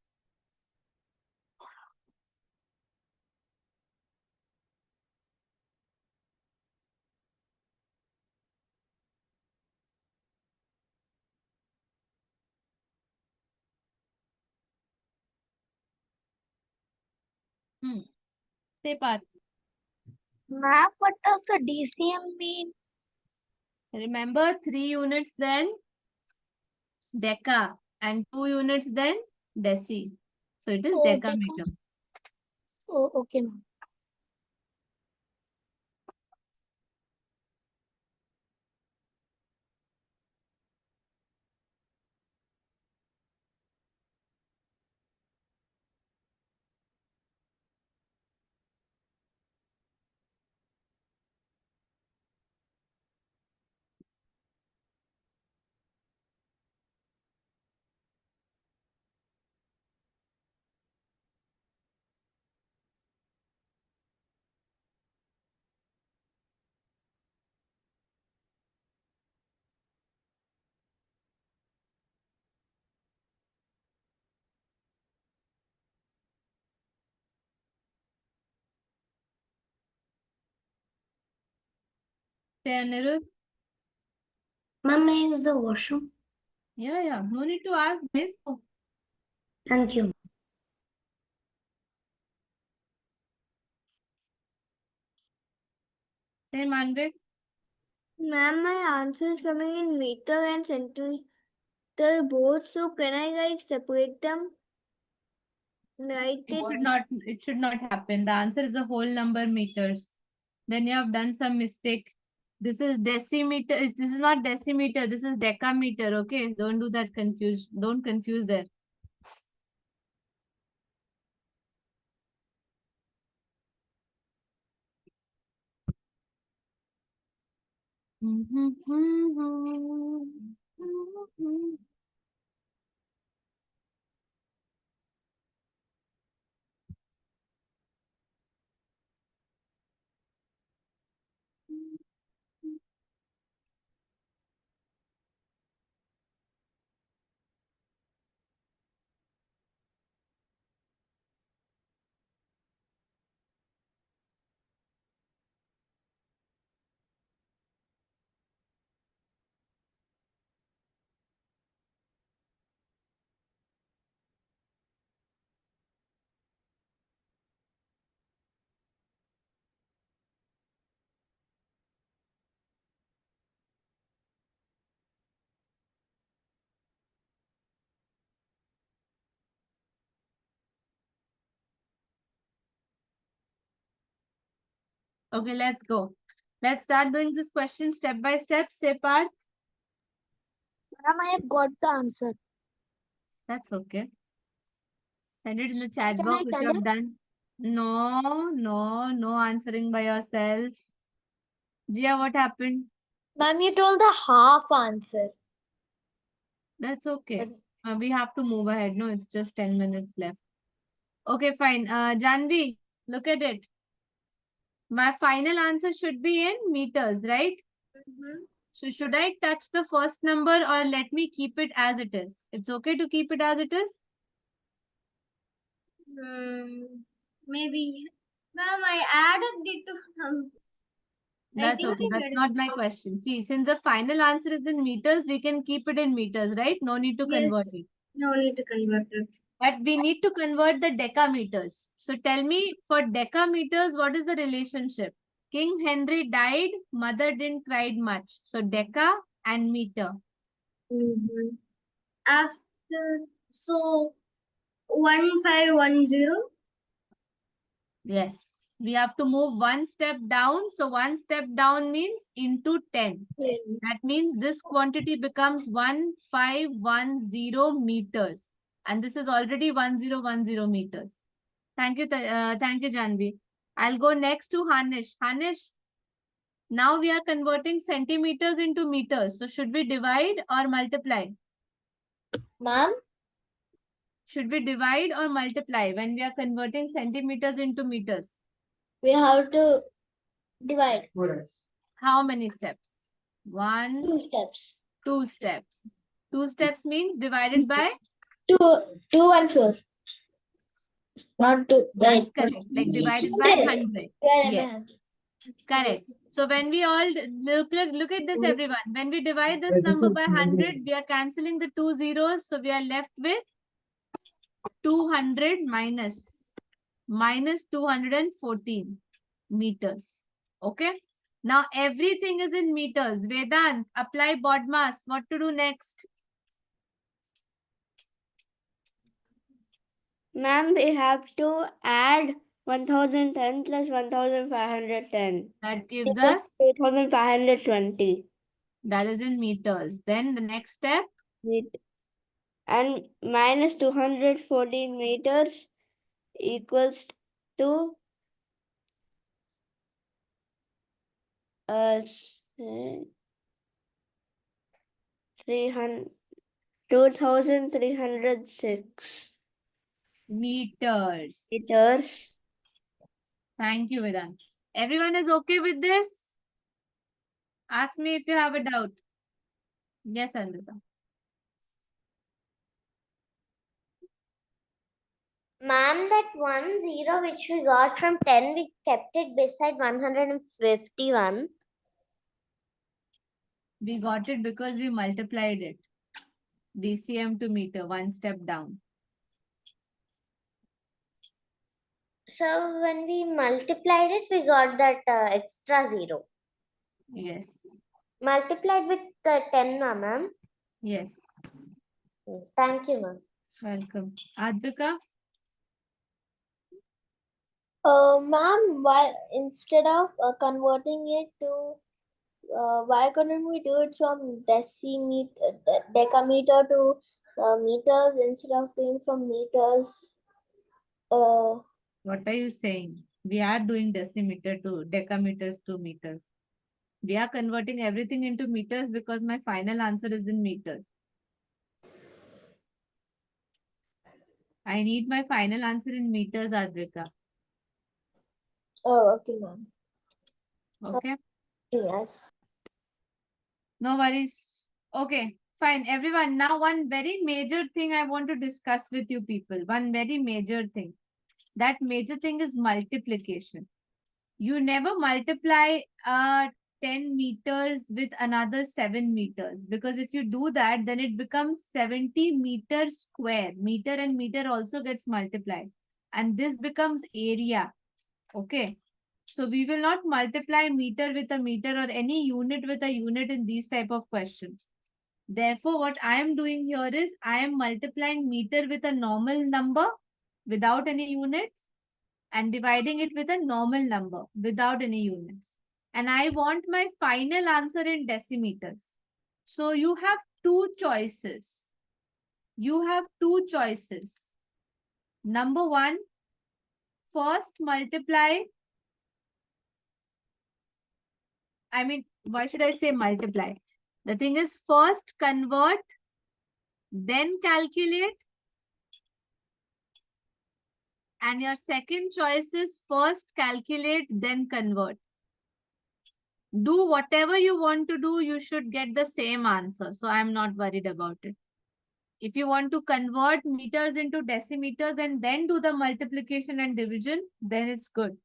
Say Parth. Ma'am, what does the DCM mean? Remember 3 units then deca and 2 units then deci. So it is Oh, decameter. Oh, okay, ma'am. Say Anirudh. Ma'am, may I use the washroom? Yeah. No need to ask this. Thank you. Say Manvik. Ma'am, my answer is coming in meter and centimeter both. So can I like separate them? Write It should not happen. The answer is a whole number meters. Then you have done some mistake. This is decimeter. This is not decimeter. This is decameter. Okay. Don't do that Don't confuse there. Okay, let's go. Let's start doing this question step by step. Say Parth. Ma'am, I have got the answer. That's okay. Send it in the chat Can box I if you send have done. No answering by yourself. Jia, what happened? Ma'am, you told the half answer. That's okay. We have to move ahead. No, it's just 10 minutes left. Okay, fine. Janvi, Look at it. My final answer should be in meters, right? So should I touch the first number or let me keep it as it is? It's okay to keep it as it is? Maybe. Ma'am, I added the two numbers. That's okay. That's not my question. See, since the final answer is in meters, we can keep it in meters, right? No need to convert Yes. it. No need to convert it. But we need to convert the decameters. So tell me, for decameters, what is the relationship? King Henry died, mother didn't cry much. So deca and meter. After, so 1510. Yes. We have to move one step down. So one step down means into 10. That means this quantity becomes 1510 meters. And this is already 1010 meters. Thank you, Janvi. I'll go next to Hanish. Hanish, now we are converting centimeters into meters. So should we divide or multiply? Ma'am, Should we divide or multiply when we are converting centimeters into meters? we have to divide How many steps? 1, 2 steps. 2 steps. 2 steps means divided by? 2 and 4. Not 2. That's correct. Like divided by 100. Yes. Correct. So when we all look at this, everyone. When we divide this number by 100, we are cancelling the 2 zeros. So we are left with 200 minus 214 meters. Okay. Now everything is in meters. Vedant, apply BODMAS. What to do next? Ma'am, we have to add 1010 plus 1510. That gives us, 2520. that is in meters. Then the next step, And minus 214 meters equals to 2306 meters. meters. Thank you, Vedant. Everyone is okay with this? Ask me if you have a doubt. Yes, Anvita. Ma'am, that 10 which we got from 10, we kept it beside 151. We got it because we multiplied it. DCM to meter, one step down. So when we multiplied it, we got that extra 0. Yes. Multiplied with the 10, ma'am. Yes. Thank you, ma'am. Welcome. Advika? Ma'am, why instead of converting it to, why couldn't we do it from decameter to meters instead of doing from meters? What are you saying? We are doing decimeter to decameters to meters. We are converting everything into meters because my final answer is in meters. I need my final answer in meters, Advika. Oh, okay, ma'am. Okay? Yes. No worries. Okay, fine. Everyone, now one very major thing I want to discuss with you people. One very major thing. That major thing is multiplication. You never multiply 10 meters with another 7 meters. Because if you do that, then it becomes 70 meters square. Meter and meter also gets multiplied. And this becomes area. Okay. So we will not multiply meter with a meter or any unit with a unit in these type of questions. Therefore, what I am doing here is I am multiplying meter with a normal number without any units and dividing it with a normal number without any units. And I want my final answer in decimeters. So you have two choices. You have two choices. Number one, first multiply. I mean, why should I say multiply? The thing is, first convert, then calculate. and your second choice is first calculate, then convert. Do whatever you want to do, you should get the same answer. So I'm not worried about it. If you want to convert meters into decimeters and then do the multiplication and division, then it's good.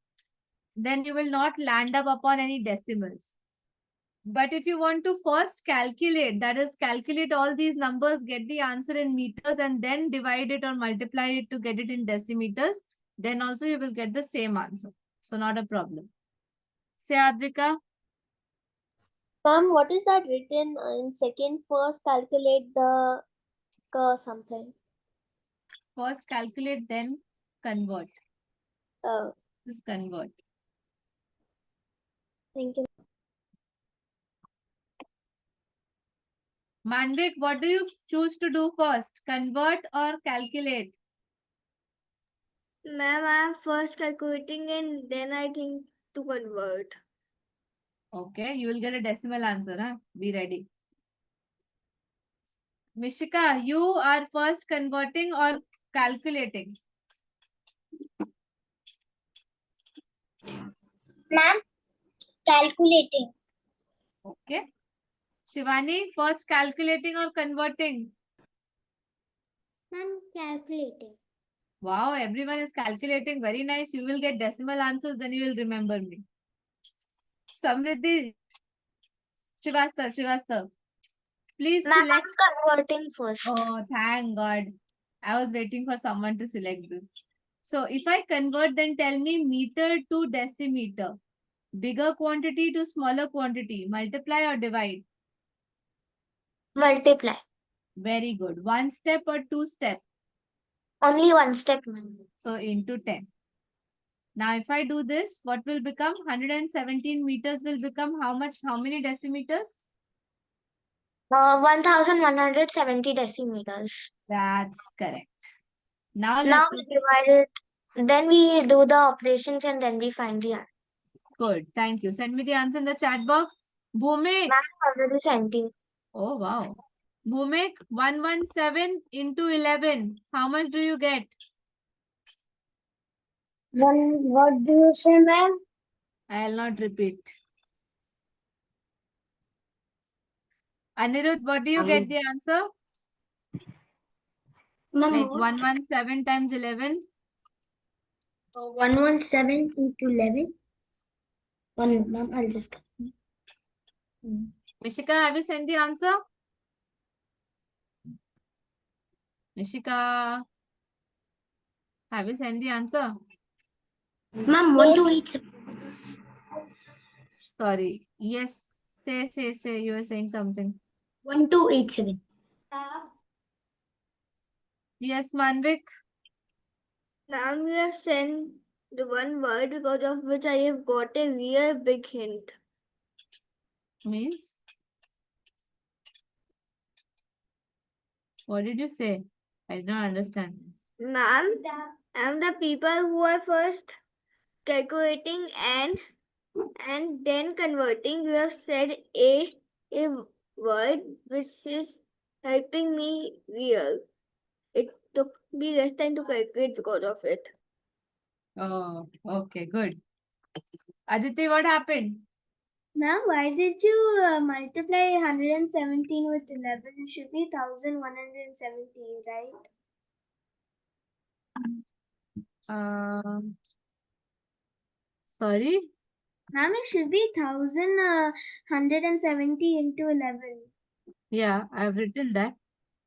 Then you will not land up upon any decimals. But if you want to first calculate, that is calculate all these numbers, get the answer in meters and then divide it or multiply it to get it in decimeters, then also you will get the same answer. So not a problem. Say Advika. Ma'am, what is that written in second? First calculate the something. First calculate, then convert. Oh, Just convert. thank you. Manvik, what do you choose to do first? Convert or calculate? Ma'am, I'm first calculating and then I think to convert. Okay, you will get a decimal answer. Huh? Be ready. Mishika, you are first converting or calculating? Ma'am, calculating. Okay. Shivani, first calculating or converting? Ma'am, calculating. Wow, everyone is calculating. Very nice. You will get decimal answers, then you will remember me. Samriddhi, Srivastav. Please Ma'am, select. I'm converting first. Oh, thank God. I was waiting for someone to select this. So if I convert, then tell me meter to decimeter. Bigger quantity to smaller quantity. Multiply or divide? Multiply. Very good. One step or two step? Only one step, ma'am. So into 10. Now if I do this, what will become? 117 meters will become how much? How many decimeters? 1170 decimeters. That's correct. Now Now let's we divide it. Then we do the operations and then we find the answer. good. Thank you. Send me the answer in the chat box. Bhumik. Ma'am, already sent you. Oh wow. Bhumik, 117 into 11. How much do you get? What do you say, ma'am? I'll not repeat. Anirudh, what do you get the answer? Like 117 times 11? 117 into 11. Ma'am, I'll just. Mishika, have you sent the answer? Mishika, have you sent the answer? Ma'am, 128. Sorry. Yes. Say. You were saying something. 1287. Yes, Manvik. Now we have sent the one word because of which I have got a real big hint. Means? What did you say? I did not understand. Ma'am, I'm the people who are first calculating and then converting. You have said a word which is helping me real. It took me less time to calculate because of it. Oh, okay, good. Aditi, what happened? Ma'am, why did you multiply 117 with 11? It should be 1117, right? Sorry? Ma'am, it should be 1170 into 11. Yeah, I've written that.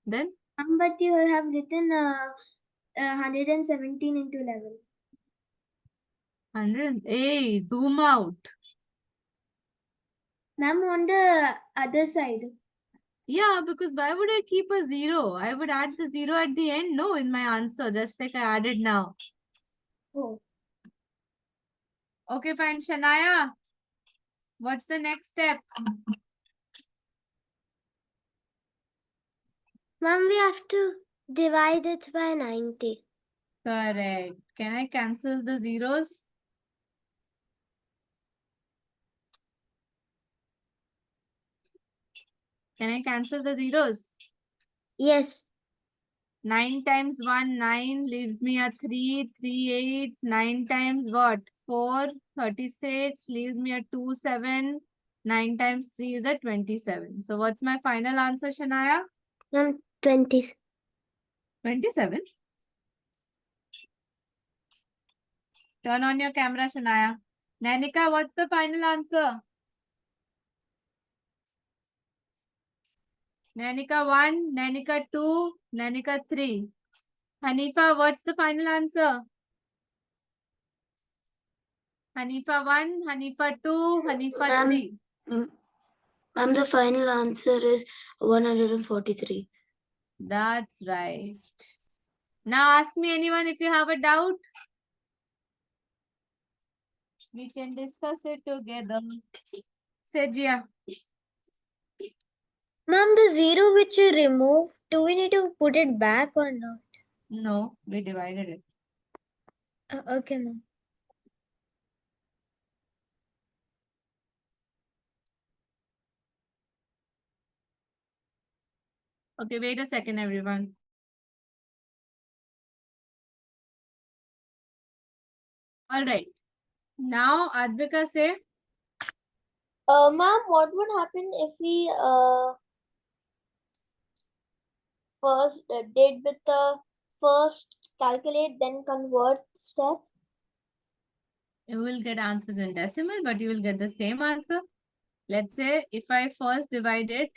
Then? But you have written 117 into 11. 100. Hey, zoom out. Ma'am, on the other side. Yeah, because why would I keep a 0? I would add the 0 at the end. No, in my answer, just like I added now. Oh. Okay, fine. Shanaya, what's the next step? Ma'am, we have to divide it by 90. Correct. Can I cancel the zeros? Can I cancel the zeros? Yes. 9 times 1, 9 leaves me a 3, 3, 8. 9 times what? 4, 36 leaves me a 2, 7. 9 times 3 is a 27. So what's my final answer, Shania? 20. 27. Turn on your camera, Shania. Nanika, what's the final answer? Nanika 1, Nanika 2, Nanika 3. Hanifa, what's the final answer? Hanifa 1, Hanifa 2, Hanifa Ma'am. 3. Ma'am, the final answer is 143. That's right. Now ask me anyone if you have a doubt. We can discuss it together. Say, Jia. Ma'am, the 0 which you remove, do we need to put it back or not? No, we divided it. Okay, ma'am. Okay, wait a second, everyone. All right. Now, Advika, say. Ma'am, what would happen if we first did with the first calculate then convert step? You will get answers in decimal, but you will get the same answer. Let's say if I first divide it,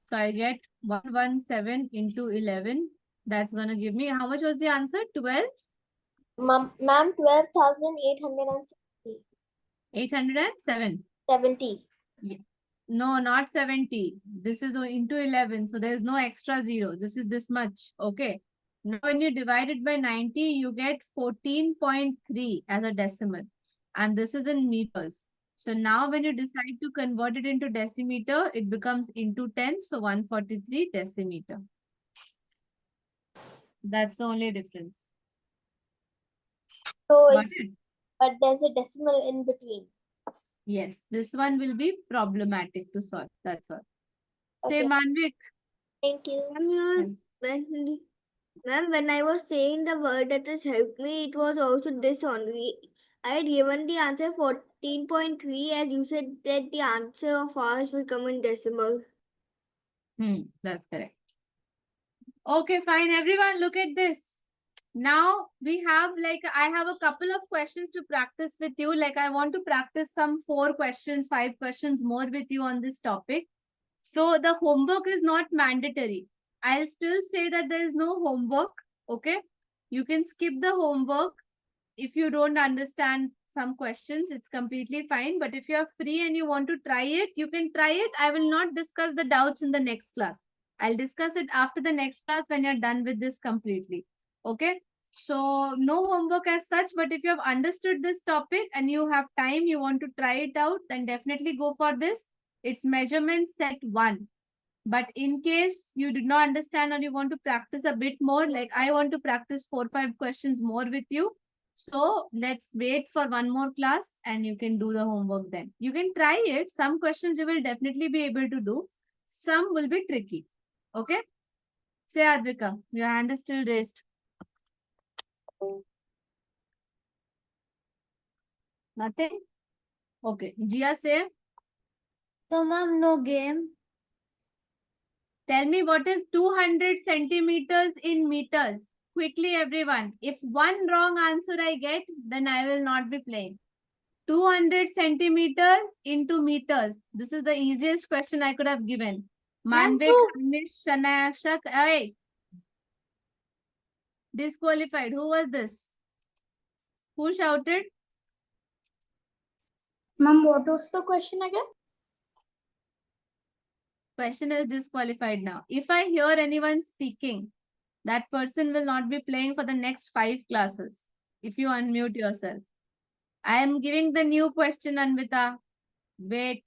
so I get 117 into 11. That's going to give me, how much was the answer? 12? Ma'am, 12,870. 807. 70. No, not 70. This is into 11. So there is no extra zero. This is this much. Okay. Now when you divide it by 90, you get 14.3 as a decimal. And this is in meters. So now when you decide to convert it into decimeter, it becomes into 10. So 143 decimeter. That's the only difference. So Got it's, it? but there's a decimal in between. Yes, this one will be problematic to solve. That's all. Say, Okay. Manvik. Thank you. Ma'am, when I was saying the word that has helped me, it was also this only. I had given the answer 14.3 as you said that the answer of ours will come in decimal. That's correct. Okay, fine. Everyone, look at this. Now we have I have a couple of questions to practice with you. I want to practice some 4 questions, 5 questions more with you on this topic. So the homework is not mandatory. I'll still say that there is no homework. Okay. You can skip the homework. If you don't understand some questions, it's completely fine. But if you're free and you want to try it, you can try it. I will not discuss the doubts in the next class. I'll discuss it after the next class when you're done with this completely. Okay. So no homework as such, but if you have understood this topic and you have time, you want to try it out, then definitely go for this. It's measurement set 1. But in case you did not understand or you want to practice a bit more, I want to practice 4 or 5 questions more with you. So let's wait for one more class and you can do the homework then. You can try it. Some questions you will definitely be able to do. Some will be tricky. Okay. Say, Advika, your hand is still raised. Nothing? Okay. Jia, say. So, ma'am, no game. Tell me what is 200 centimeters in meters. Quickly, everyone. If one wrong answer I get, then I will not be playing. 200 centimeters into meters. This is the easiest question I could have given. Manvik, Anish, Shania, Shak. Hey. Disqualified. Who was this? Who shouted? Ma'am, what was the question again? Question is disqualified now. If I hear anyone speaking, that person will not be playing for the next 5 classes. If you unmute yourself. I am giving the new question, Anvita. Wait.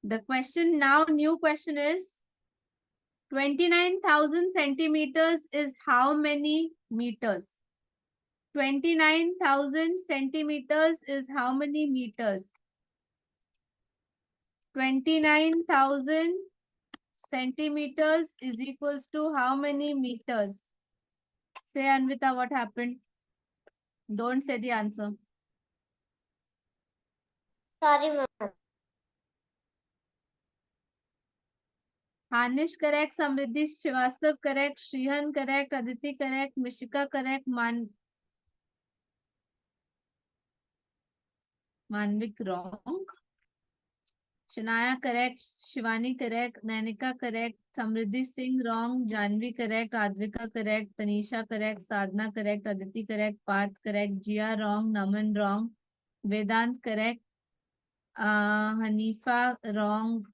The question now, new question is 29,000 centimeters is how many meters? 29,000 centimeters is how many meters? 29,000 centimeters is equals to how many meters? Say, Anvita, what happened? Don't say the answer. Sorry, ma'am. Hanish correct, Samriddhi Srivastav correct, Shrihan correct, Aditi correct, Mishika correct, Manvik wrong. Shanaya correct, Shivani correct, Nanika correct, Samriddhi Singh wrong, Janvi correct, Advika correct, Tanisha correct, Sadhna correct, Aditi correct, Parth correct, Jia wrong, Naman wrong, Vedant correct, Hanifa wrong,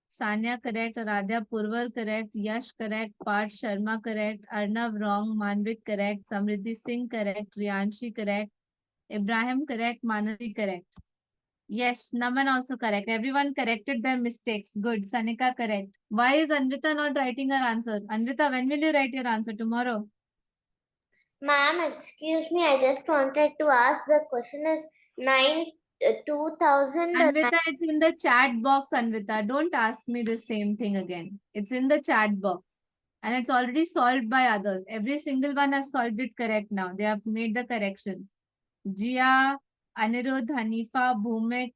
Sanya correct, Radhya Purvar correct, Yash correct, Parth Sharma correct, Arnav wrong, Manvik correct, Samriddhi Singh correct, Riyanshi correct, Ibrahim correct, Manavi correct. Yes, Naman also correct. Everyone corrected their mistakes. Good. Sanika correct. Why is Anvita not writing her answer? Anvita, when will you write your answer? Tomorrow? Ma'am, excuse me, I just wanted to ask, the question is 2000. Anvita, it's in the chat box, Anvita. Don't ask me the same thing again. It's in the chat box. And it's already solved by others. Every single one has solved it correct now. They have made the corrections. Jia, Anirudh, Hanifa, Bhumik.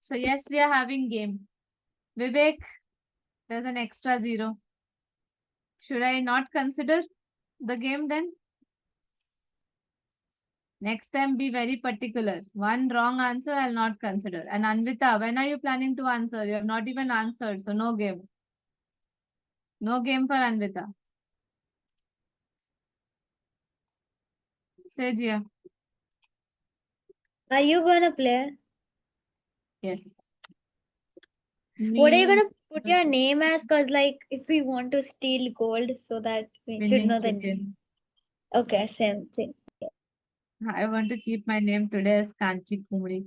So yes, we are having game. Vivek, there's an extra 0. Should I not consider the game then? Next time, be very particular. One wrong answer, I'll not consider. And Anvita, when are you planning to answer? You have not even answered, so no game. No game for Anvita. Say, Jia. Are you gonna play? Yes. What are you Me, gonna put your name as? Cause like if we want to steal gold, so that we should winning know the name. chicken. Okay, same thing. I want to keep my name today as Kanchi Kumri.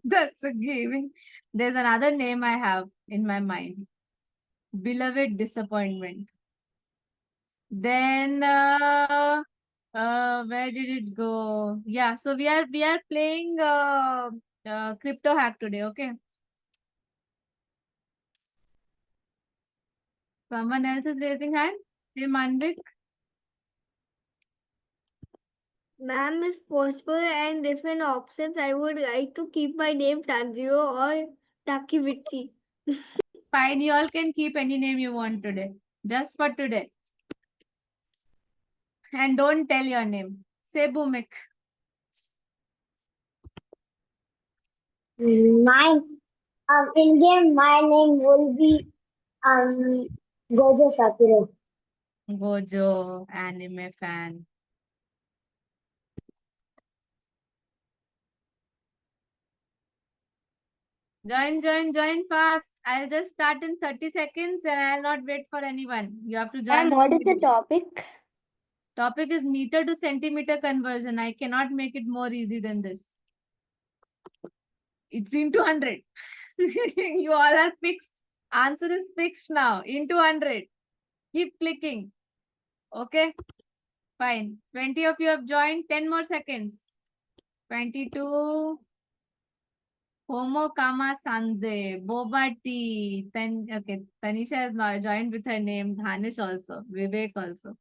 That's a gaming. There's another name I have in my mind. Beloved Disappointment. Then where did it go? Yeah, so we are playing crypto hack today, okay? Someone else is raising hand. Hey Manvik. Ma'am, if possible and different options, I would like to keep my name Tanjiro or Takibichi. Fine, you all can keep any name you want today. Just for today. And don't tell your name. Say Bhumik. My in game, my name will be Gojo Sakura. Gojo, anime fan. Join fast. I'll just start in 30 seconds and I'll not wait for anyone. You have to join. And what is the topic? Topic is meter to centimeter conversion. I cannot make it more easy than this. It's into 100. You all are fixed. Answer is fixed now. Into 100. Keep clicking. Okay. Fine. 20 of you have joined. 10 more seconds. 22. Homo Kama Sanze. Boba Tea. Okay. Tanisha has now joined with her name. Dhanish also. Vivek also.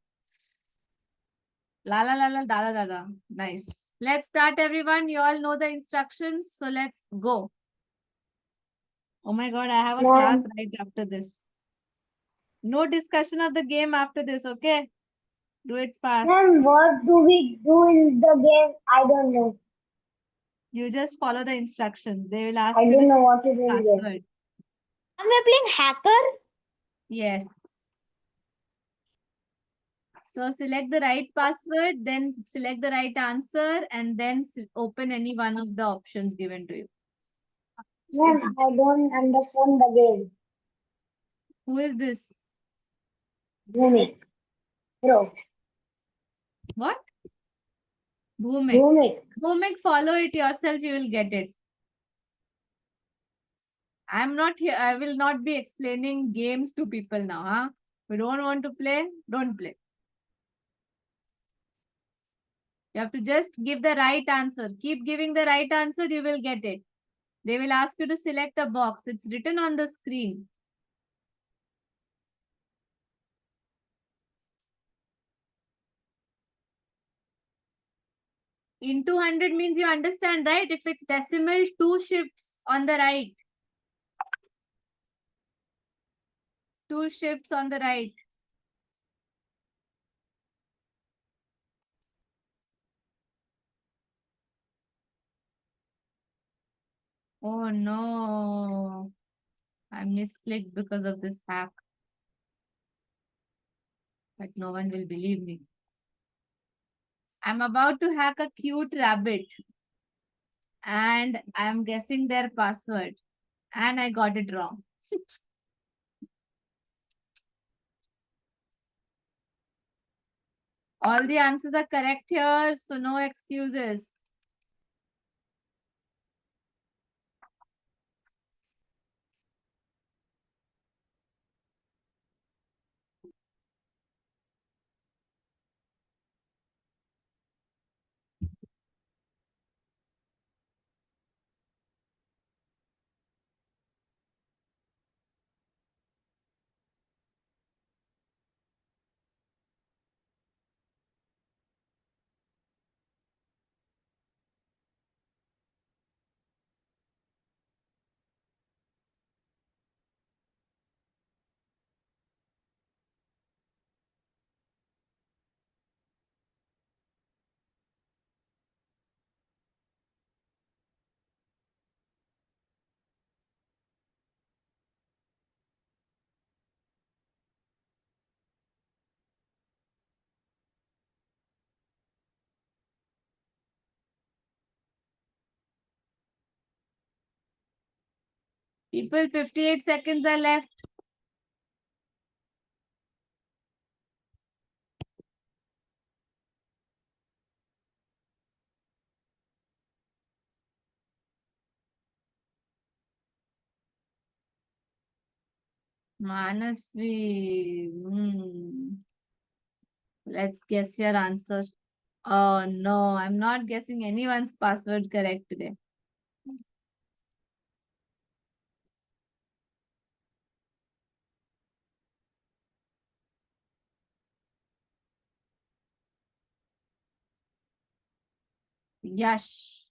La la la la da da da da. Nice. Let's start, everyone. You all know the instructions. So let's go. Oh my God, I have a class right after this. No discussion of the game after this, okay? Do it fast. Ma'am, what do we do in the game? I don't know. You just follow the instructions. They will ask I you don't the know what to do in the game. password. Am I playing hacker? Yes. So select the right password, then select the right answer, and then open any one of the options given to you. Ma'am, I don't understand the game. Who is this? Bhumik. Bro. What? Bhumik. Bhumik. Bhumik, follow it yourself. You will get it. I'm not here. I will not be explaining games to people now. Huh? If you don't want to play, don't play. You have to just give the right answer. Keep giving the right answer. You will get it. They will ask you to select a box. It's written on the screen. In 200 means you understand, right? If it's decimal, 2 shifts on the right. 2 shifts on the right. Oh no. I misclicked because of this hack. But no one will believe me. I'm about to hack a cute rabbit. And I'm guessing their password. And I got it wrong. All the answers are correct here, so no excuses. People, 58 seconds are left. Manasvi. Let's guess your answer. Oh no, I'm not guessing anyone's password correct today. Yash.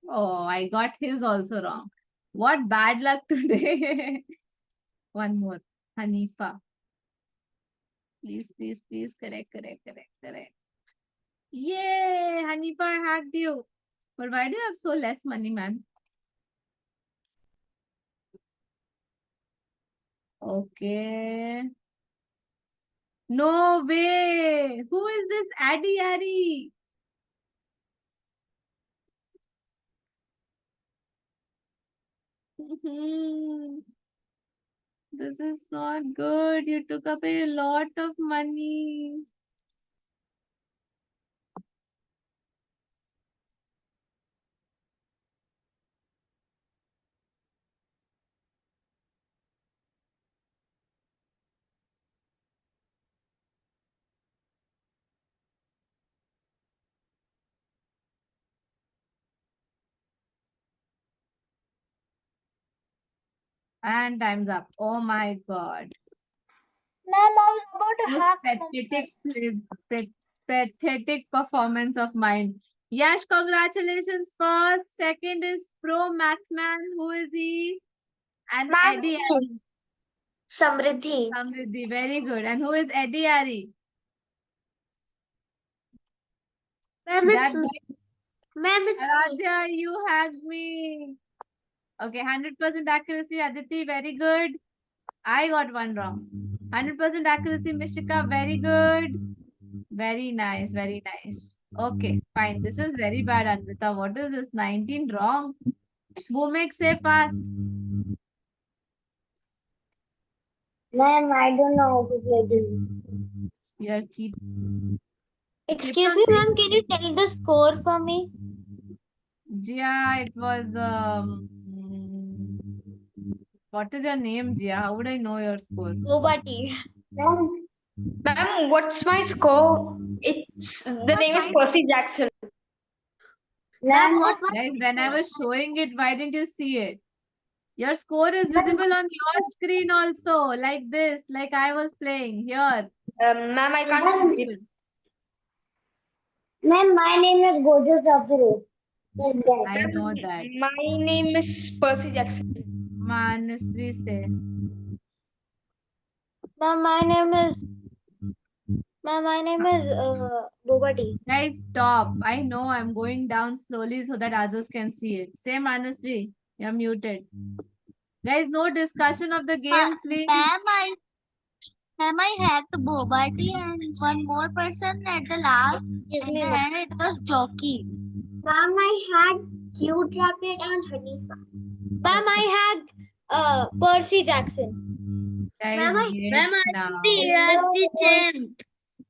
Oh, I got his also wrong. What bad luck today. One more. Hanifa. Please, please, please. Correct. Yay! Hanifa, I hacked you. But why do you have so less money, man? Okay. No way. Who is this Addy Ari? This is not good. You took up a lot of money. And time's up. Oh my God. Ma'am, I was about to Most hack pathetic performance of mine. Yash, congratulations. First, second is Pro Mathman. Who is he? And Ma'am, Eddie me. Ari. Samriddhi. Samriddhi, very good. And who is Eddie Ari? Ma'am, That Ma'am, it's me. Aradhya, you hacked me. Okay, 100% accuracy, Aditi, very good. I got one wrong. 100% accuracy, Mishika, very good. Very nice, very nice. Okay, fine. This is very bad, Anvita. What is this? 19 wrong. Bhumik, say fast. Ma'am, I don't know how to play this. Here, keep. Excuse me, ma'am, can you tell the score for me? Jia, it was. What is your name, Jia? How would I know your score? Bobati. Ma'am, what's my score? The name is Percy Jackson. Ma'am, what? Guys, when I was showing it, why didn't you see it? Your score is visible on your screen also, like this, like I was playing here. Ma'am, I can't see it. Ma'am, my name is Gojo Sabri. I know that. My name is Percy Jackson. Manasvi say. Ma'am, my name is Boba Tea. Guys, stop. I know I'm going down slowly so that others can see it. Say Manasvi, you're muted. Guys, no discussion of the game, please. Ma'am, I had the boba tea and one more person at the last, and then it was jockey. Ma'am, I had Cute Rabbit and Hanifa. Ma'am, I had Percy Jackson. Guys, Ma'am, I- wait Ma'am, I now. am the ARD champ.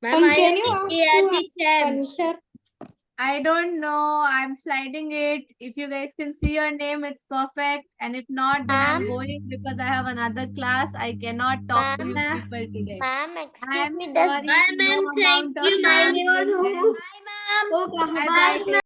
Ma'am, I can am you the ARD champ. I don't know. I'm sliding it. If you guys can see your name, it's perfect. And if not, then I'm going because I have another class. I cannot talk to you people today. Ma'am, excuse I'm me, sorry. Bye, no ma'am. Thank amount of you, time ma'am. will help. Bye, ma'am. Bye bye.